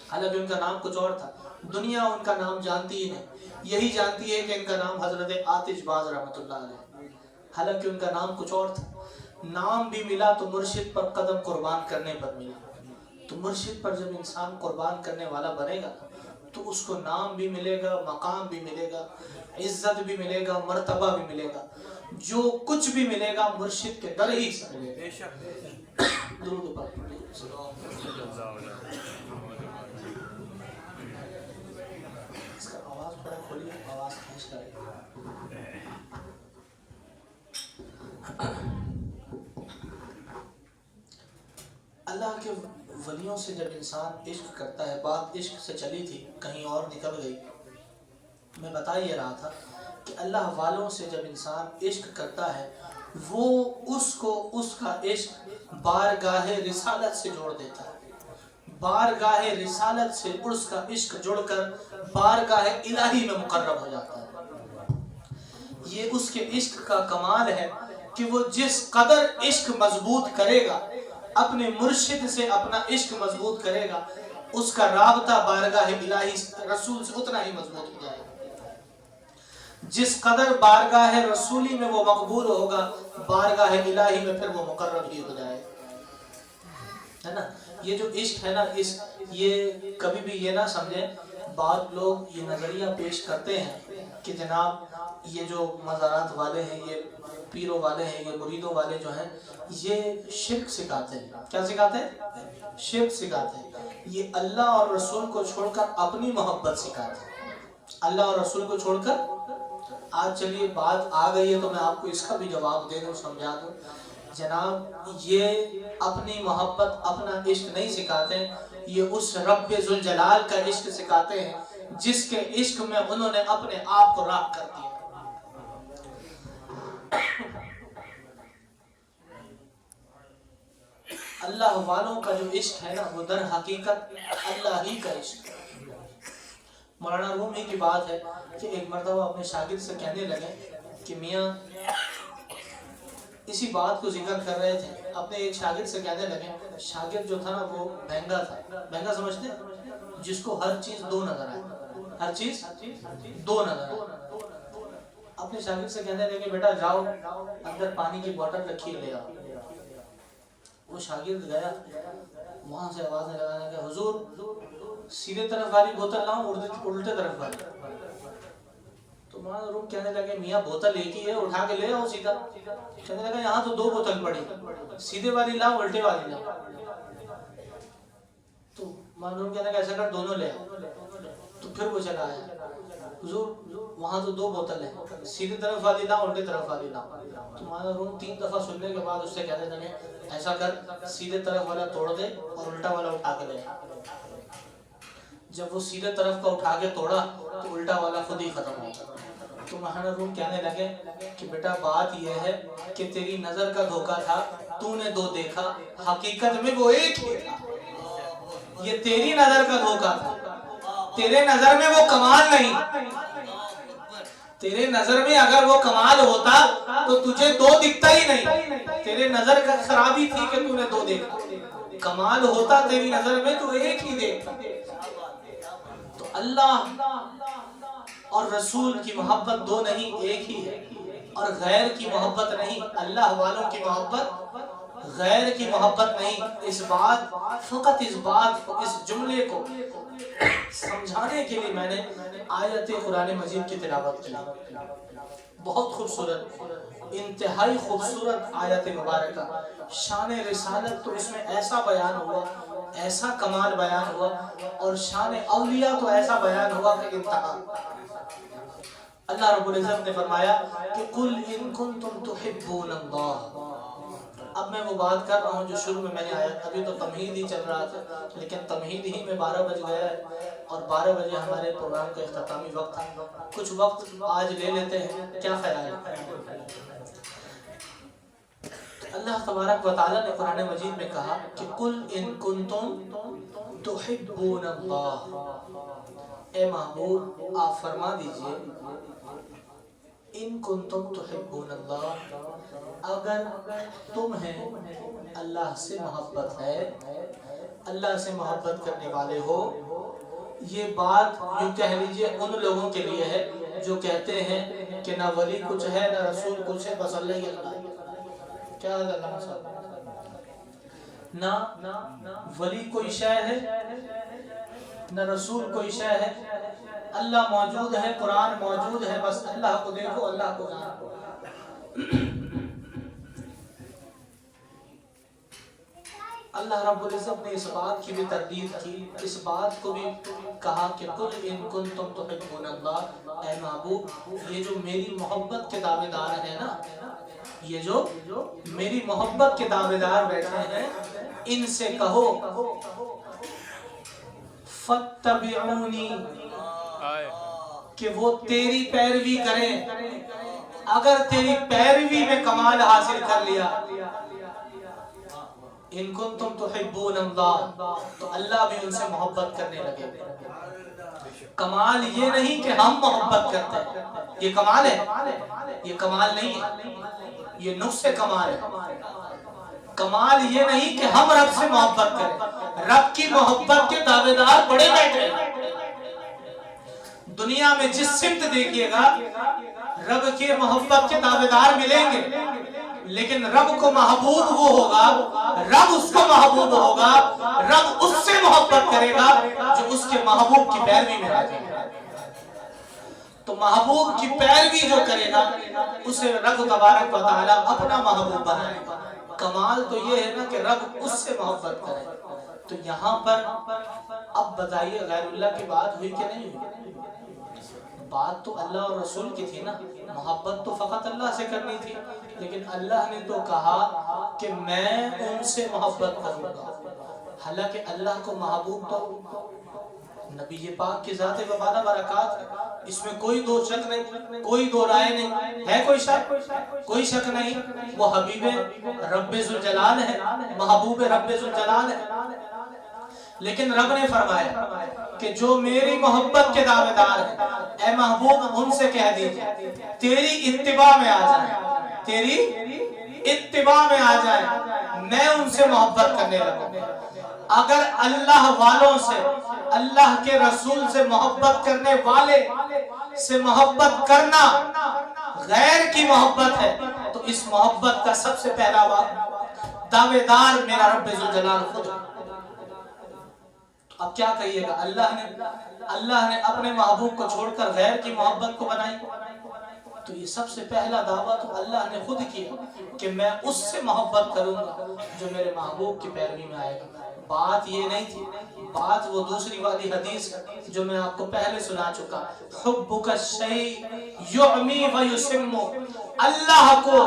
حالانکہ ان کا نام کچھ اور تھا. دنیا ان کا نام جانتی ہی نہیں، یہی جانتی ہے کہ ان کا نام حضرت آتش باز رحمۃ اللہ علیہ، حالانکہ ان کا نام کچھ اور تھا. نام بھی ملا تو مرشد پر قدم قربان کرنے پر ملا. تو مرشد پر جب انسان قربان کرنے والا بنے گا تو اس کو نام بھی ملے گا، مقام بھی ملے گا، عزت بھی ملے گا، مرتبہ بھی ملے گا. جو کچھ بھی ملے گا مرشد کے در ہی سے ملے گا. درود پاک پڑھیے. اس کا آواز بڑا کھولیے، آواز کھینچ کر. اللہ کے ولیوں سے جب انسان عشق کرتا ہے، بات عشق سے چلی تھی کہیں اور نکل گئی. میں بتا یہ رہا تھا کہ اللہ والوں سے جب انسان عشق کرتا ہے وہ اس کو اس کا عشق بارگاہ رسالت سے جوڑ دیتا ہے. بارگاہ رسالت سے اس کا عشق جڑ کر بارگاہ الہی میں مقرب ہو جاتا ہے. یہ اس کے عشق کا کمال ہے کہ وہ جس قدر عشق مضبوط کرے گا، اپنے مرشد سے اپنا عشق مضبوط کرے گا، اس کا رابطہ بارگاہ الہی رسول سے اتنا ہی مضبوط ہو جائے گا. جس قدر بارگاہ رسولی میں وہ مقبول ہوگا، بارگاہ الہی میں پھر وہ مقرب ہی ہو جائے گا. ہے نا؟ یہ جو عشق ہے نا، یہ کبھی بھی یہ نہ سمجھیں. بعض لوگ یہ نظریہ پیش کرتے ہیں کہ جناب یہ جو مزارات والے ہیں، یہ پیروں والے ہیں، یہ مریدوں والے جو ہیں، یہ شرک سکھاتے ہیں. کیا سکھاتے ہیں؟ شرک سکھاتے ہیں. یہ اللہ اور رسول کو چھوڑ کر اپنی محبت سکھاتے ہیں. اللہ اور رسول کو چھوڑ کر. آج چلیے بات آ گئی ہے تو میں آپ کو اس کا بھی جواب دے دوں، سمجھا دوں. جناب یہ اپنی محبت، اپنا عشق نہیں سکھاتے، یہ اس رب ذوالجلال کا عشق سکھاتے ہیں جس کے عشق میں انہوں نے اپنے آپ کو راہ کر دیا. اللہ والوں کا جو عشق ہے نا، وہ در حقیقت اللہ ہی کا عشق ہے. مولانا رومی کی بات ہے کہ ایک مرتبہ اپنے شاگرد سے کہنے لگے کہ میاں، اسی بات کو ذکر کر رہے تھے، اپنے ایک شاگرد سے کہنے لگے. شاگرد جو تھا نا وہ مہنگا تھا. مہنگا سمجھتے ہیں؟ جس کو ہر چیز دو نظر آئے، ہر چیز دو نظر آئے. اپنے شاگرد سے کہنے لگے بیٹا جاؤ اندر پانی کی بوتل رکھی لے آؤ. وہ شاگرد گیا، وہاں سے آواز لگانے لگا حضور سیدھے طرف والی بوتل لاؤں الٹے طرف والی. تو مولانا روم کہنے لگے میاں بوتل ایک ہی ہے، اٹھا کے لے آؤ سیدھا. کہنے لگا یہاں تو دو بوتل پڑی، سیدھے والی لاؤ الٹے والی لاؤ. تو مولانا روم کہنے لگا ایسا کر دونوں لے آؤ. تو پھر وہ چلا آیا، حضور وہاں تو دو بوتل ہیں، سیدھے طرف والی لاؤ الٹے طرف والی لاؤ. تو مولانا روم 3 دفعہ سننے کے بعد اس سے کہنے لگے ایسا کر سیدھے طرف والا توڑ دے اور الٹا والا اٹھا کے لے. جب وہ سیدھے طرف کا اٹھا کے توڑا تو الٹا والا خود ہی ختم ہو گیا. تو مولانا روم کہنے لگے کہ بیٹا بات یہ ہے کہ تیری نظر کا دھوکا تھا، تو نے دو دیکھا، حقیقت میں وہ ایک ہی تھا. یہ تیری نظر کا دھوکا تھا، تیرے نظر میں وہ کمال نہیں. تیرے نظر میں اگر وہ کمال ہوتا تو تجھے دو دکھتا ہی نہیں. تیرے نظر کا خرابی تھی کہ تو نے دو دیکھا. کمال ہوتا تیری نظر میں تو ایک ہی دیکھتا. تو اللہ اور رسول کی محبت دو نہیں، ایک ہی ہے. اور غیر کی محبت نہیں، اللہ والوں کی محبت غیر کی محبت نہیں. اس بات فقط اس جملے کو سمجھانے کے لیے میں نے آیت قرآن مجید کی تلاوت کی. بہت خوبصورت، انتہائی خوبصورت آیت مبارکہ. شان رسالت تو اس میں ایسا بیان ہوا، ایسا کمال بیان ہوا، اور شان اولیاء تو ایسا بیان ہوا کہ انتہا. اللہ رب العزت نے فرمایا کہ قل ان کنتم تحبون اللہ. اب میں وہ بات کر رہا ہوں جو شروع میں نے آیا. ابھی تو تمہید ہی چل رہا تھا، لیکن تمہید ہی میں 12 بج گیا ہے اور 12 بجے ہمارے پروگرام کا اختتامی وقت ہے. کچھ وقت آج لے لیتے ہیں، کیا خیال ہے؟ اللہ تبارک و تعالیٰ نے قرآن مجید میں کہا کہ قل ان کنتم تحبون اللہ. اے محبوب آپ فرما دیجئے ان کنتم تحبون اللہ، اگر تمہیں اللہ سے محبت ہے، اللہ سے محبت کرنے والے ہو. یہ بات یوں کہہ لیجئے ان لوگوں کے لیے ہے جو کہتے ہیں کہ نہ ولی کچھ ہے نہ رسول کچھ ہے، بس اللہ ہی اللہ ہے. کیا ہے اللہ صاحب؟ نہ ولی کوئی شے ہے نہ رسول کوئی شے ہے، اللہ موجود ہے، قرآن موجود ہے، بس اللہ کو دیکھو، اللہ کو جانو. اللہ رب العزت نے اس بات کی بھی تردید کی، اس بات کو بھی کہا کہ قل ان کنتم تحبون اللہ، اے محبوب یہ جو میری محبت کے دعوے دار ہیں نا، یہ جو میری محبت کے دعوے دار بیٹھے ہیں، ان سے کہو فاتبعونی، کہ وہ تیری پیروی کریں. اگر تیری پیروی میں کمال حاصل کر لیا، ان کنتم تحبون اللہ، تو اللہ بھی ان سے محبت کرنے لگے. کمال یہ نہیں کہ ہم محبت کرتے ہیں، یہ کمال ہے، یہ کمال نہیں ہے، یہ نقص کمال ہے. کمال یہ نہیں کہ ہم رب سے محبت کریں، رب کی محبت کے دعوے دار بڑے بیٹھے ہیں. دنیا میں جس سمت دیکھیے گا رب کے محبت کے دعوے دار ملیں گے، لیکن رب کو محبوب وہ ہوگا، رب اس کو محبوب ہوگا، رب اس سے محبت کرے گا جو اس کے محبوب کی پیروی میں آ جائے گا. تو محبوب کی پیروی جو کرے گا اسے رب تبارک و تعالی اپنا محبوب بنائے گا. کمال تو یہ ہے نا کہ رب اس سے محبت کرے. تو یہاں پر اب بتائیے غیر اللہ کی بات ہوئی کہ نہیں ہوئی؟ بات تو اللہ اور رسول کی تھی نا، محبت تو فقط اللہ سے کرنی تھی، لیکن اللہ نے تو کہا کہ میں ان سے محبت کروں گا. حالانکہ اللہ کو محبوب تو نبی پاک کی ذات وبالہ برکات ہے، اس میں کوئی دو شک نہیں، کوئی دو رائے نہیں ہے. کوئی شک؟ کوئی شک نہیں. وہ حبیب رب ذوالجلال ہے، محبوب رب ذوالجلال ہے. لیکن رب نے فرمایا کہ جو میری محبت کے دعوے دار ہیں، اے محبوب ان سے کہہ دیجئے تیری اتباع میں آ جائیں، تیری اتباع میں آ جائیں، میں ان سے محبت کرنے لگوں. اگر اللہ والوں سے، اللہ کے رسول سے محبت کرنے والے سے محبت کرنا غیر کی محبت ہے، تو اس محبت کا سب سے پہلا دعوے دار میرا رب ذوالجلال خود ہے. اب کیا کہیے گا؟ اللہ نے اپنے محبوب کو چھوڑ کر غیر کی محبت کو بنائی. تو یہ سب سے پہلا دعویٰ تو اللہ نے خود کیا کہ میں اس سے محبت کروں گا جو میرے محبوب کی پیروی میں آئے گا. بات یہ نہیں تھی، بات وہ دوسری والی حدیث جو میں آپ کو پہلے سنا چکا. حبک الشیء یعمی و یسم، اللہ کو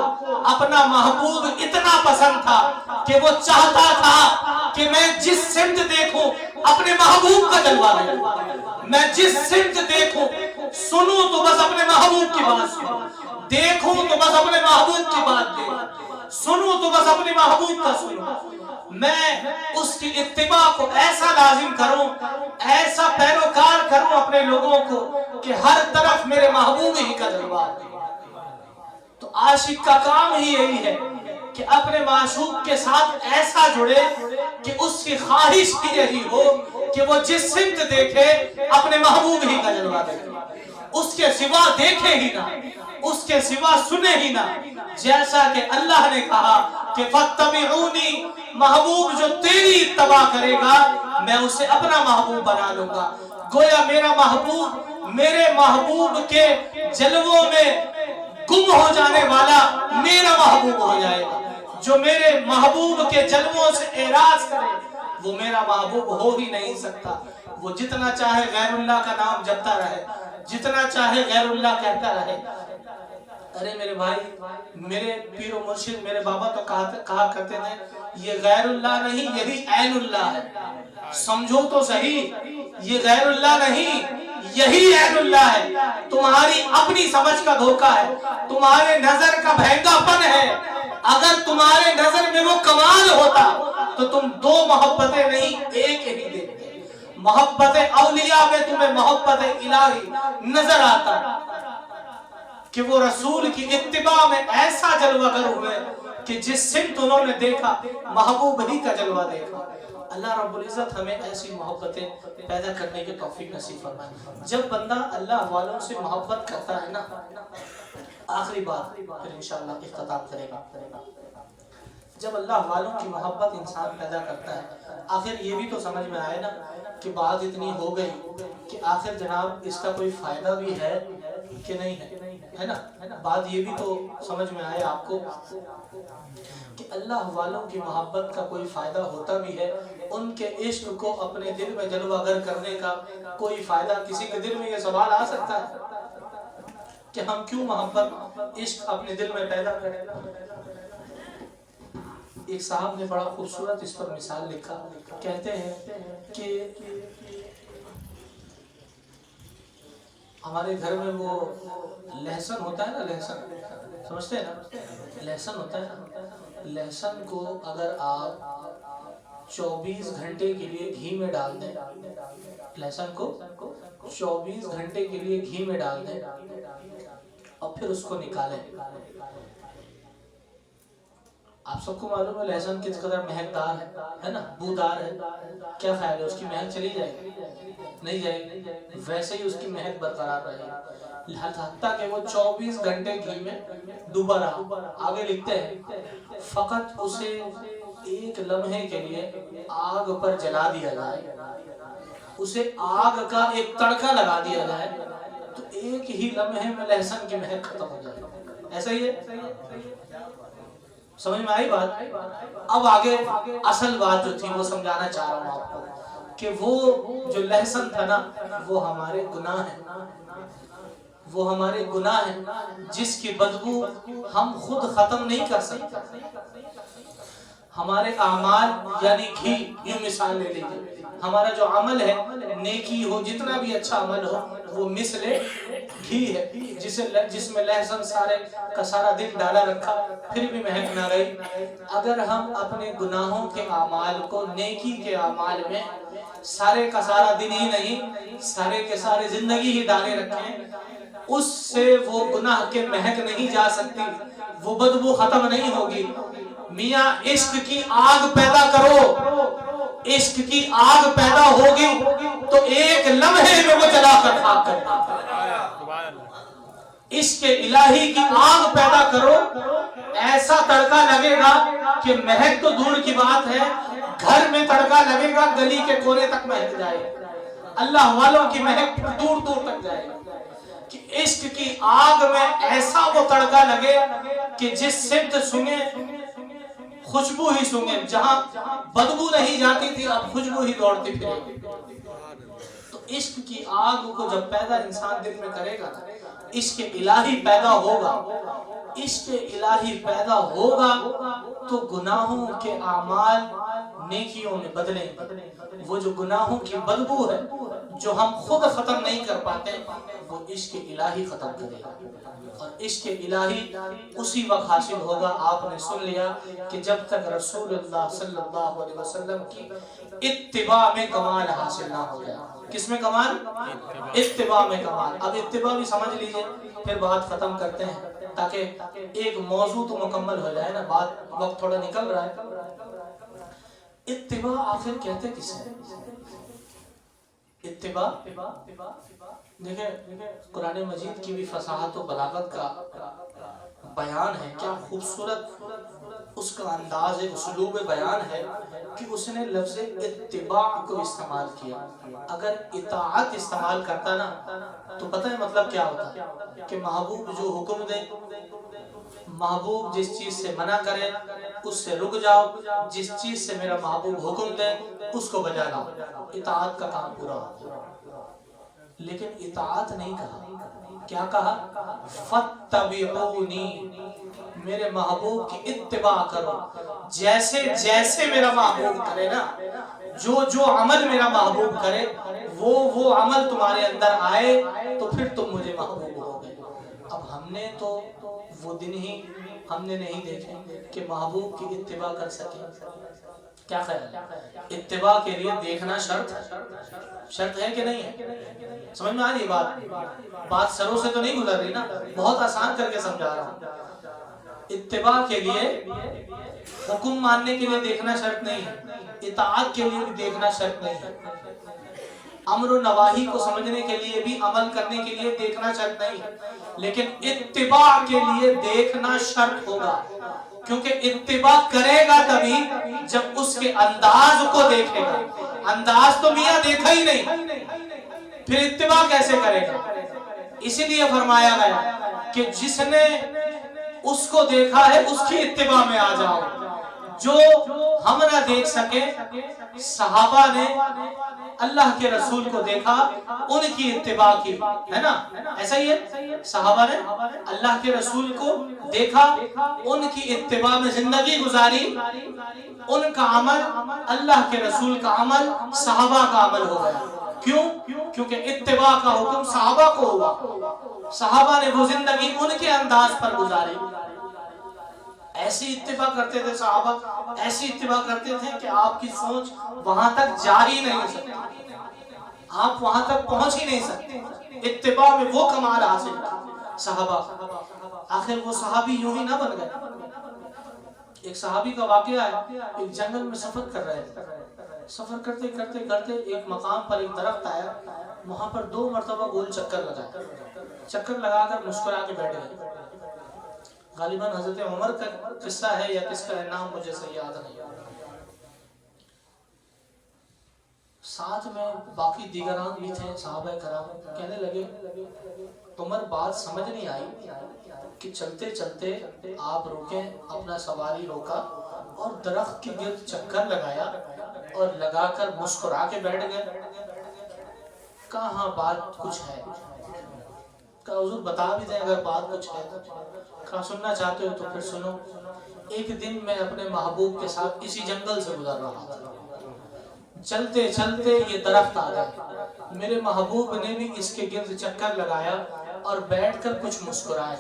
اپنا محبوب اتنا پسند تھا کہ وہ چاہتا تھا کہ میں جس سمت دیکھوں اپنے محبوب کا جلوہ دیکھوں، میں جس سمت دیکھوں سنوں تو بس اپنے محبوب کی بات سنوں، دیکھوں تو بس اپنے محبوب کی بات دیکھوں، سنوں تو بس اپنے محبوب کا سنوں. میں اس کی اتباع کو ایسا لازم کروں، ایسا پیروکار کروں اپنے لوگوں کو کہ ہر طرف میرے محبوب ہی کا جلوہ. تو عاشق کا کام ہی یہی ہے کہ اپنے معشوق کے ساتھ ایسا جڑے کہ اس کی خواہش ہی یہی ہو کہ وہ جس سمت دیکھے اپنے محبوب ہی کا جلوہ دیکھے، اس کے سوا دیکھے ہی نہ، اس کے سوا سنے ہی نہ. جیسا کہ اللہ نے کہا کہ فاتبعونی، محبوب جو تیری اتباع کرے گا میں اسے اپنا محبوب بنا لوں گا. گویا میرا محبوب میرے محبوب کے جلووں میں گم ہو جانے والا میرا محبوب ہو جائے گا. جو میرے محبوب کے جلووں سے اعراض کرے وہ میرا محبوب ہو ہی نہیں سکتا. وہ جتنا چاہے غیر اللہ کا نام جپتا رہے، جتنا چاہے غیر اللہ کہتا رہے. ارے میرے بھائی، میرے پیر و مرشد میرے بابا تو کہا کرتے تھے یہ غیر اللہ نہیں، یہی عین اللہ ہے. سمجھو تو صحیح، یہ غیر اللہ نہیں، یہی عین اللہ ہے. تمہاری اپنی سمجھ کا دھوکہ ہے، تمہارے نظر کا بھینگا پن ہے. اگر تمہارے نظر میں وہ کمال ہوتا تو تم دو محبتیں نہیں ایک ہی دیکھتے. محبت اولیاء میں تمہیں محبت الہی نظر آتا کہ وہ رسول کی اتباع میں ایسا جلوہ گر ہوئے کہ جس سمت انہوں نے دیکھا محبوب ہی کا جلوہ دیکھا۔ اللہ رب العزت ہمیں ایسی محبتیں پیدا کرنے کی توفیق نصیب فرمائے۔ جب بندہ اللہ والوں سے محبت کرتا ہے نا، آخری بات پھر انشاءاللہ اختتام کرے گا، جب اللہ والوں کی محبت انسان پیدا کرتا ہے، آخر یہ بھی تو سمجھ میں آئے نا کہ بات اتنی ہو گئی کہ آخر جناب اس کا کوئی فائدہ بھی ہے کہ نہیں ہے نا؟ بات یہ بھی تو سمجھ میں آئے آپ کو کہ اللہ والوں کی محبت کا کوئی فائدہ ہوتا بھی ہے، ان کے عشق کو اپنے دل میں جلوہ گر کرنے کا کوئی فائدہ کسی کے دل میں یہ سوال آ سکتا ہے کہ ہم کیوں محبت عشق اپنے دل میں پیدا کریں؟ ایک صاحب نے بڑا خوبصورت اس پر مثال لکھا، کہتے ہیں کہ ہمارے گھر میں وہ لہسن ہوتا ہے نا، لہسن سمجھتے ہیں نا، لہسن ہوتا ہے نا، لہسن کو اگر آپ 24 گھنٹے کے لیے گھی میں ڈال دیں، لہسن کو 24 گھنٹے کے لیے گھی میں ڈال دیں اور پھر اس کو نکالیں، آپ سب کو معلوم ہے لہسن کس قدر مہکدار ہے نا، بودار ہے، کیا خیال ہے اس کی مہک چلی جائے گی؟ نہیں جائے گی، ویسے ہی اس کی مہک برقرار رہے گی، حتیٰ کہ وہ 24 گھنٹے گھی میں ڈوبا رہا۔ آگے لکھتے ہیں فقط اسے ایک لمحے کے لیے آگ پر جلا دیا جائے، اسے آگ کا ایک تڑکا لگا دیا جائے تو ایک ہی لمحے میں لہسن کی مہک ختم ہو جائے۔ ایسا ہی ہے، سمجھ میں آئی بات؟ اب آگے اصل بات جو تھی وہ سمجھانا چاہ رہا ہوں آپ کو کہ وہ جو لہسن تھا نا وہ ہمارے گناہ ہیں، وہ ہمارے گناہ ہیں جس کی بدبو ہم خود ختم نہیں کر سکتے۔ ہمارے اعمال یعنی گھی، یوں مثال لے لیجیے، ہمارا جو عمل ہے نیکی ہو، جتنا بھی اچھا عمل ہو وہ مثل گھی ہے جس میں لہسن سارے کا سارا دن ڈالا رکھا پھر بھی مہک نہ رہی۔ اگر ہم اپنے گناہوں کے اعمال کو نیکی کے اعمال میں سارے کا سارا دن ہی نہیں، سارے کے سارے زندگی ہی ڈالے رکھیں، اس سے وہ گناہ کے مہک نہیں جا سکتی، وہ بدبو ختم نہیں ہوگی۔ میاں عشق کی آگ پیدا کرو، عشق کی آگ پیدا ہوگی تو ایک لمحے میں وہ جلا کر خاک کر دے۔ عشق الہی کی آگ پیدا کرو، ایسا تڑکا لگے گا کہ مہک تو دور کی بات ہے، گھر میں تڑکا لگے گا گلی کے کونے تک مہک جائے، اللہ والوں کی مہک دور دور تک جائے کہ عشق کی آگ میں ایسا وہ تڑکا لگے کہ جس سمت سنگے خوشبو ہی سنگے، جہاں بدبو نہیں جاتی تھی اب خوشبو ہی دوڑتی پھرے۔ تو عشق کی آگ کو جب پیدا انسان دل میں کرے گا، عشق الہی پیدا ہوگا، عشق الہی پیدا ہوگا تو گناہوں کے اعمال نیکیوں میں بدلیں، وہ جو گناہوں کی بدبو ہے جو ہم خود ختم نہیں کر پاتے وہ عشق الہی ختم کرے گا، اور عشق الہی اسی وقت حاصل ہوگا۔ آپ نے سن لیا کہ جب تک رسول اللہ صلی اللہ علیہ وسلم کی اتباع میں کمال حاصل نہ ہو گیا۔ کس میں کمال؟ اتباع میں کمال۔ اب اتباع بھی سمجھ لیجئے پھر بات ختم کرتے ہیں تاکہ ایک موضوع تو مکمل ہو جائے نا، بات وقت تھوڑا نکل رہا ہے۔ اتباع آخر کہتے کس ہے؟ اتباع دیکھیں قرآن مجید کی بھی فصاحت و بلاغت کا بیان ہے، کیا خوبصورت اس کا انداز ہے، اسلوب بیان ہے کہ اس نے لفظ اتباع کو استعمال کیا۔ اگر اطاعت استعمال کرتا نا تو پتہ ہے مطلب کیا ہوتا کہ محبوب جو حکم دے، محبوب جس چیز سے منع کرے اس سے رک جاؤ، جس چیز سے میرا محبوب حکم دے اس کو بجا لاؤ، اطاعت کا کام پورا ہو۔ لیکن اطاعت نہیں کہا، کیا کہا؟ فَاتَّبِعُونِي، میرے محبوب کی اتباع کرو، جیسے جیسے میرا محبوب کرے نا، جو جو عمل میرا محبوب کرے وہ عمل تمہارے اندر آئے تو پھر تم مجھے محبوب ہو گئے۔ اب ہم نے تو وہ دن ہی ہم نے نہیں دیکھے کہ محبوب کی اتباع کر سکیں، کیا خیال ہے؟ اتباع کے لیے دیکھنا شرط ہے کہ نہیں ہے؟ سمجھ میں آ رہی بات سروں سے تو نہیں گزر رہی نا، بہت آسان کر کے سمجھا رہا ہوں۔ اتباع کے لیے حکم ماننے کے لیے دیکھنا شرط نہیں ہے، اطاعت کے لیے بھی دیکھنا شرط نہیں ہے، امر و نواہی کو سمجھنے کے لیے بھی عمل کرنے کے لیے دیکھنا شرط نہیں ہے، لیکن اتباع کے لیے دیکھنا شرط ہوگا، کیونکہ اتباع کرے گا تبھی جب اس کے انداز کو دیکھے گا۔ انداز تو میاں دیکھا ہی نہیں، پھر اتباع کیسے کرے گا؟ اسی لیے فرمایا گیا کہ جس نے اس کو دیکھا ہے اس کی اتباع میں آ جاؤ۔ جو ہم نہ دیکھ سکے، صحابہ نے اللہ کے رسول کو دیکھا، ان کی اتباع کی، ہے نا؟ ایسا ہی ہے، صحابہ نے اللہ کے رسول کو دیکھا، ان کی اتباع میں زندگی گزاری، ان کا عمل اللہ کے رسول کا عمل صحابہ کا عمل ہو گیا۔ کیوں؟ کیونکہ اتباع کا حکم صحابہ کو ہوا، صحابہ نے وہ زندگی ان کے انداز پر گزاری۔ ایسی اتباع کرتے تھے صحابہ، ایسی اتباع کرتے تھے کہ آپ کی سوچ وہاں تک جا ہی نہیں سکتی، آپ وہاں تک پہنچ ہی نہیں سکتے۔ اتباع میں وہ کمال حاصل کیا صحابہ۔ آخر وہ صحابی یوں ہی نہ بن گئے۔ ایک صحابی کا واقعہ ہے، ایک جنگل میں سفر کر رہے تھے، سفر کرتے کرتے کرتے ایک مقام پر ایک درخت آیا، وہاں پر 2 مرتبہ گول چکر لگائے، چکر لگا کر مسکرا کے بیٹھ گئے۔ غالباً حضرت عمر کا قصہ ہے یا کس کا ہے، نام مجھے صحیح یاد نہیں۔ ساتھ میں باقی دیگران بھی تھے صحابہ کرام، کہنے لگے عمر بات سمجھ نہیں آئی کہ چلتے چلتے آپ روکیں، اپنا سواری روکا اور درخت کے گرد چکر لگایا اور لگا کر مسکرا کے بیٹھ گئے، کہاں بات کچھ ہے؟ کہا حضور بتا بھی دیں اگر بات کچھ ہے تو۔ کہا سننا چاہتے ہو تو پھر سنو۔ ایک دن میں اپنے محبوب کے ساتھ اسی جنگل سے گزر رہا تھا، چلتے چلتے یہ درخت آ گیا، میرے محبوب نے بھی اس کے گرد چکر لگایا اور بیٹھ کر کچھ مسکرائے۔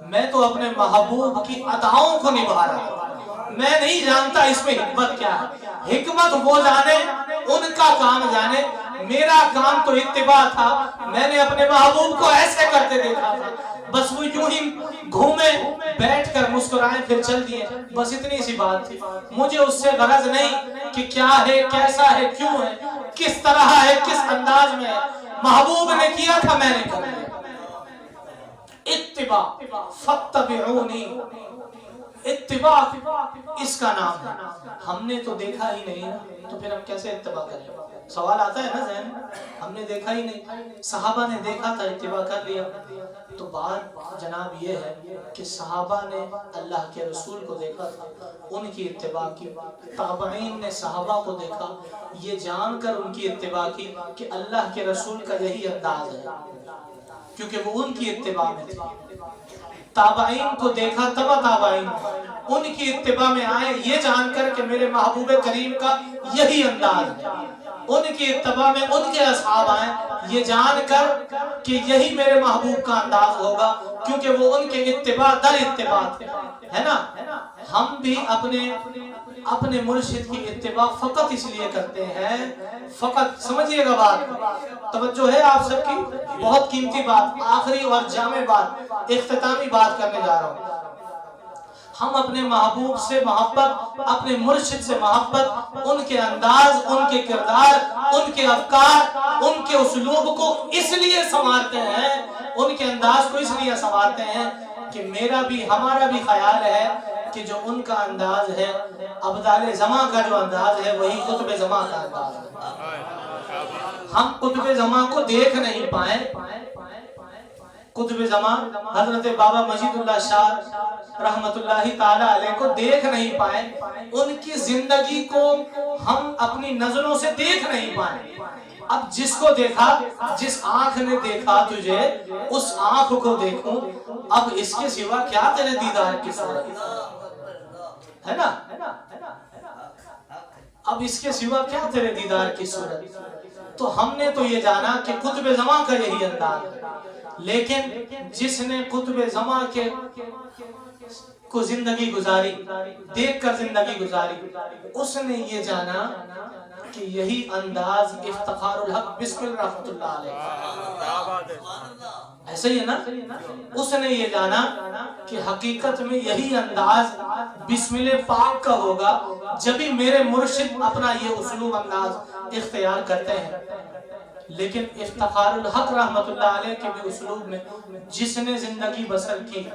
میں تو اپنے محبوب کی اداؤں کو نبھا رہا تھا، میں نہیں جانتا اس میں حکمت کیا ہے، حکمت وہ جانے، ان کا کام جانے، میرا کام تو اتباع تھا۔ میں نے اپنے محبوب کو ایسے کرتے دیکھا تھا، بس وہ یوں ہی گھومے، بیٹھ کر مسکرائے، پھر چل دیے، بس اتنی سی بات تھی۔ مجھے اس سے غرض نہیں کہ کیا ہے، کیسا ہے، کیوں ہے، کس طرح ہے، کس انداز میں ہے، محبوب نے کیا تھا میں نے کر لیا۔ اتباع فاتبعونی، اتباع اس کا نام ہے۔ ہم نے تو دیکھا ہی نہیں تو پھر ہم کیسے اتباع کریں؟ سوال آتا ہے نا ذہن، ہم نے دیکھا ہی نہیں، صحابہ نے دیکھا تھا اتباع کر لیا۔ تو بات جناب یہ ہے کہ صحابہ نے اللہ کے رسول کو دیکھا تھا، ان کی اتباع کی، تابعین نے صحابہ کو دیکھا، یہ جان کر ان کی اتباع کی کہ اللہ کے رسول کا یہی انداز ہے، کیونکہ وہ ان کی اتباع میں تھے۔ تابعین کو دیکھا، تبع تابعین ان کی اتباع میں آئے، یہ جان کر کہ میرے محبوب کریم کا یہی انداز ہے، ان کی اتباع میں ان کے اصحاب آئے، یہ جان کر کہ یہی میرے محبوب کا انداز ہوگا، کیونکہ وہ ان کے اتباع در اتباع تھے، ہے نا؟ ہم بھی اپنے مرشد کی اتباع فقط اس لیے کرتے ہیں، فقط سمجھئے گا بات، توجہ ہے آپ سب کی، بہت قیمتی بات، آخری اور جامع بات، اختتامی بات کرنے جا رہا ہوں۔ ہم اپنے محبوب سے محبت، اپنے مرشد سے محبت، ان کے انداز، ان کے کردار، ان کے افکار، ان کے اسلوب کو اس لیے سنوارتے ہیں، ان کے انداز کو اس لیے سنوارتے ہیں کہ میرا بھی، ہمارا بھی خیال ہے کہ جو ان کا انداز ہے، ابدال زمان کا جو انداز ہے وہی قطب زمان کا انداز ہے۔ ہم قطب زمان کو دیکھ نہیں پائیں، قطب زمان حضرت بابا مجید اللہ شاہ رحمت اللہ تعالیٰ علیہ کو دیکھ نہیں پائے، ان کی زندگی کو ہم اپنی نظروں سے دیکھ نہیں پائے۔ اب جس کو دیکھا، جس آنکھ نے دیکھا تجھے، اس آنکھ کو دیکھوں، اب اس کے سوا کیا تیرے دیدار کی صورت ہے نا؟ اب اس کے سوا کیا تیرے دیدار کی صورت؟ تو ہم نے تو یہ جانا کہ قطب زمان کا یہی انداز ہے، لیکن جس نے قطب زمان کے کو زندگی گزاری، دیکھ کر زندگی گزاری، اس نے یہ جانا کہ یہی انداز افتخار الحق بسمل رحمت اللہ علیہ، ایسا ہی ہے نا؟ اس نے یہ جانا کہ حقیقت میں یہی انداز بسمل پاک کا ہوگا جبھی میرے مرشد اپنا یہ اسلوب انداز اختیار کرتے ہیں۔ لیکن افتخار الحق رحمت اللہ علیہ کے بھی اسلوب میں جس نے زندگی بسر کی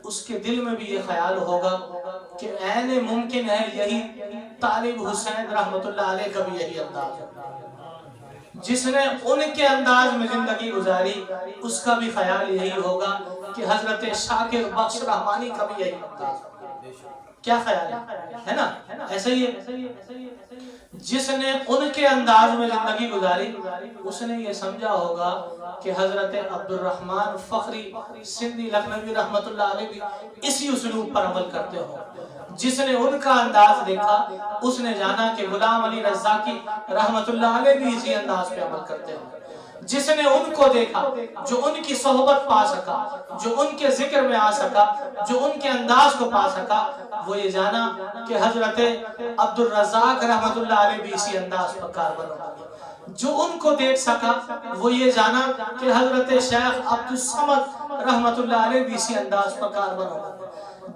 اس کے دل میں بھی یہ خیال ہوگا کہ عین ممکن ہے یہی طالب حسین رحمت اللہ علیہ کا بھی یہی انداز ہے۔ جس نے ان کے انداز میں زندگی گزاری اس کا بھی خیال یہی ہوگا کہ حضرت شاکر بخش رحمانی کا بھی یہی انداز ہے۔ کیا خیال ہے نا؟ ایسا ہی ہے۔ جس نے ان کے انداز میں زندگی گزاری اس نے یہ سمجھا ہوگا کہ حضرت عبد الرحمن فخری سندھی لکھنوی رحمت اللہ علیہ بھی اسی اسلوب پر عمل کرتے ہو۔ جس نے ان کا انداز دیکھا اس نے جانا کہ غلام علی رزاقی رحمت اللہ علیہ بھی اسی انداز پہ عمل کرتے ہو۔ جس نے ان کو دیکھا، جو ان کی صحبت پا سکا، جو ان کے ذکر میں آ سکا، جو ان کے انداز کو پا سکا، وہ یہ جانا کہ حضرت عبد الرزاق رحمت اللہ علیہ بھی اسی انداز پر کاربن ہوگا۔ جو ان کو دیکھ سکا وہ یہ جانا کہ حضرت شیخ عبد الصمد رحمت اللہ علیہ بھی اسی انداز پر کاربن ہوگا۔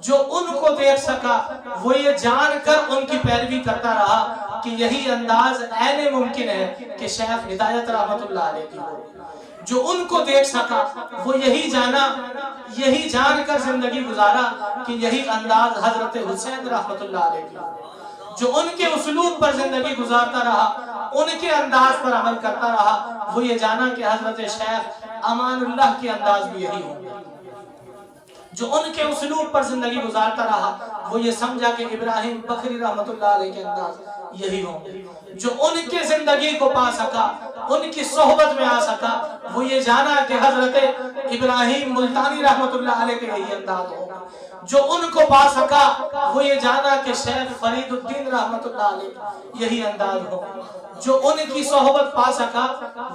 جو ان کو دیکھ سکا وہ یہ جان کر ان کی پیروی کرتا رہا کہ یہی انداز عین ممکن ہے کہ شیخ ہدایت رحمت اللہ علیہ کی ہو۔ جو ان کو دیکھ سکا وہ یہی جانا، یہی جان کر زندگی گزارا کہ یہی انداز حضرت حسین رحمت اللہ علیہ کی ہو۔ جو ان کے اسلوب پر زندگی گزارتا رہا، ان کے انداز پر عمل کرتا رہا، وہ یہ جانا کہ حضرت شیخ امان اللہ کے انداز بھی یہی ہوں گے۔ جو ان کے اسلوب پر زندگی گزارتا رہا وہ یہ سمجھا کہ ابراہیم بکری رحمت اللہ علیہ کے انداز یہی ہوں گے۔ جو ان کے زندگی کو پا سکا، ان کی صحبت میں آ سکا، وہ یہ جانا کہ حضرت ابراہیم ملتانی رحمت اللہ علیہ کے یہی انداز ہوں گے۔ جو ان کو پا سکا وہ یہ جانا کہ شیخ فرید الدین رحمت اللہ علیہ یہی انداز ہو۔ جو ان کی صحبت پا سکا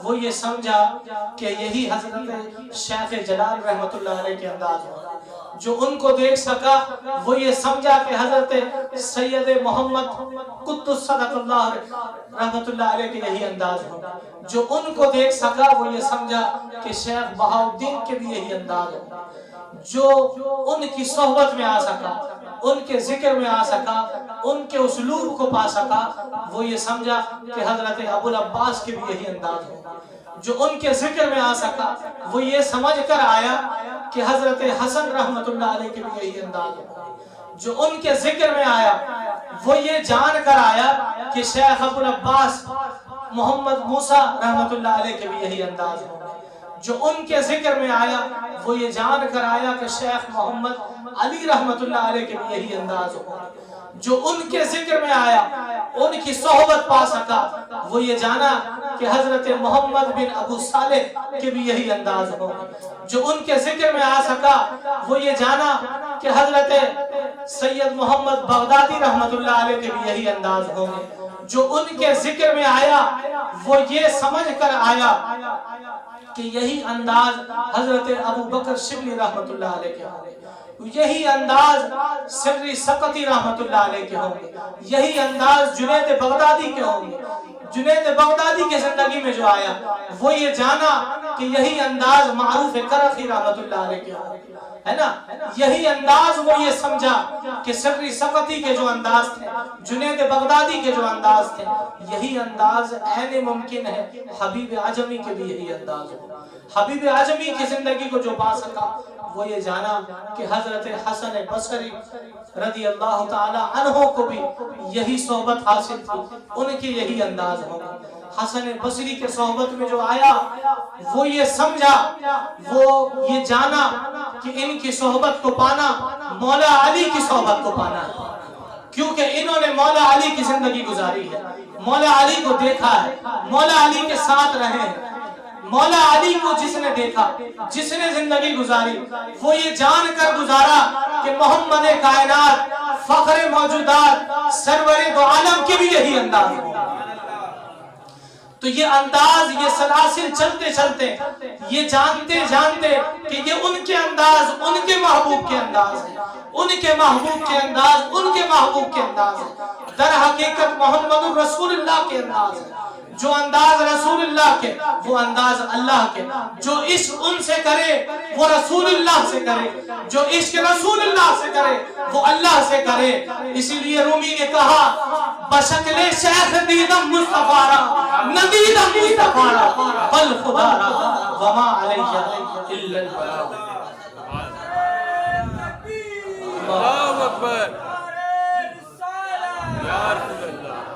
وہ یہ سمجھا کہ یہی حضرت شیخ جلال رحمت اللہ علیہ کے انداز ہو۔ جو ان کو دیکھ سکا وہ یہ سمجھا کہ حضرت سید محمد قدس صدق اللہ رحمت اللہ علیہ کے یہی انداز ہو۔ جو ان کو دیکھ سکا وہ یہ سمجھا کہ شیخ بہاؤالدین کے بھی یہی انداز ہو۔ جو ان کی صحبت میں آ سکا، ان کے ذکر میں آ سکا، ان کے اسلوب کو پا سکا، وہ یہ سمجھا کہ حضرت ابو العباس کے بھی یہی انداز ہو۔ جو ان کے ذکر میں آ سکا وہ یہ سمجھ کر آیا کہ حضرت حسن رحمت اللہ علیہ کے بھی یہی انداز ہو۔ جو ان کے ذکر میں آیا وہ یہ جان کر آیا کہ شیخ ابو العباس محمد موسیٰ رحمت اللہ علیہ کے بھی یہی انداز ہو۔ جو ان کے ذکر میں آیا وہ یہ جان کر آیا کہ شیخ محمد علی رحمت اللہ علیہ کے بھی یہی انداز ہو۔ جو ان کے ذکر میں آیا، ان کی صحبت پا سکا، وہ یہ جانا کہ حضرت محمد بن ابو صالح کے بھی یہی انداز ہو۔ جو ان کے ذکر میں آ سکا وہ یہ جانا کہ حضرت سید محمد بغدادی رحمت اللہ علیہ کے بھی یہی انداز ہوں گے۔ جو ان کے ذکر میں آیا وہ یہ سمجھ کر آیا کہ یہی انداز حضرت ابو بکر شبلی رحمت اللہ علیہ کے ہوں گے، یہی انداز سری سقطی رحمت اللہ علیہ کے ہوں گے، یہی انداز جنید بغدادی کے ہوں گے۔ جنید بغدادی کے زندگی میں جو آیا وہ یہ جانا کہ یہی انداز معروف کرخی رحمت اللہ علیہ کے ہوں گے، ہے نا؟ یہی انداز وہ یہ سمجھا کہ سری سقطی کے جو انداز تھے، جنید بغدادی کے جو انداز تھے، یہی انداز عین ممکن ہے حبیب اعظمی کے بھی یہی انداز ہو۔ حبیب اعظمی کی زندگی کو جو پا سکا وہ یہ جانا کہ حضرت حسن بصری رضی اللہ تعالی عنہ کو بھی یہی صحبت حاصل تھی، ان کے یہی انداز ہوں گے۔ حسن بصری کے صحبت میں جو آیا وہ یہ سمجھا، وہ یہ جانا کہ ان کی صحبت کو پانا مولا علی کی صحبت کو پانا ہے، کیونکہ انہوں نے مولا علی کی زندگی گزاری ہے، مولا علی کو دیکھا ہے، مولا علی کے ساتھ رہے ہیں۔ مولا علی کو جس نے دیکھا، جس نے زندگی گزاری، وہ یہ جان کر گزارا کہ محمد کائنات، فخر موجودات، سرور دو عالم کے بھی یہی انداز ہو۔ تو یہ انداز، یہ سلاسل چلتے چلتے یہ جانتے جانتے کہ یہ ان کے انداز ان کے محبوب کے انداز ہے، ان کے محبوب کے انداز ان کے محبوب کے انداز ہے، در حقیقت محمد رسول اللہ کے انداز ہے۔ جو انداز رسول اللہ کے وہ انداز اللہ کے، جو عشق ان سے کرے وہ رسول اللہ سے کرے، جو عشق رسول اللہ سے کرے وہ اللہ سے کرے۔ اسی لیے رومی نے کہا بشکل شیخ دیدم مصطفیٰ را نہ دیدم مصطفیٰ را بل خدا را وما علیہ الا البلاغ۔ اللہ اکبر یا رسول اللہ۔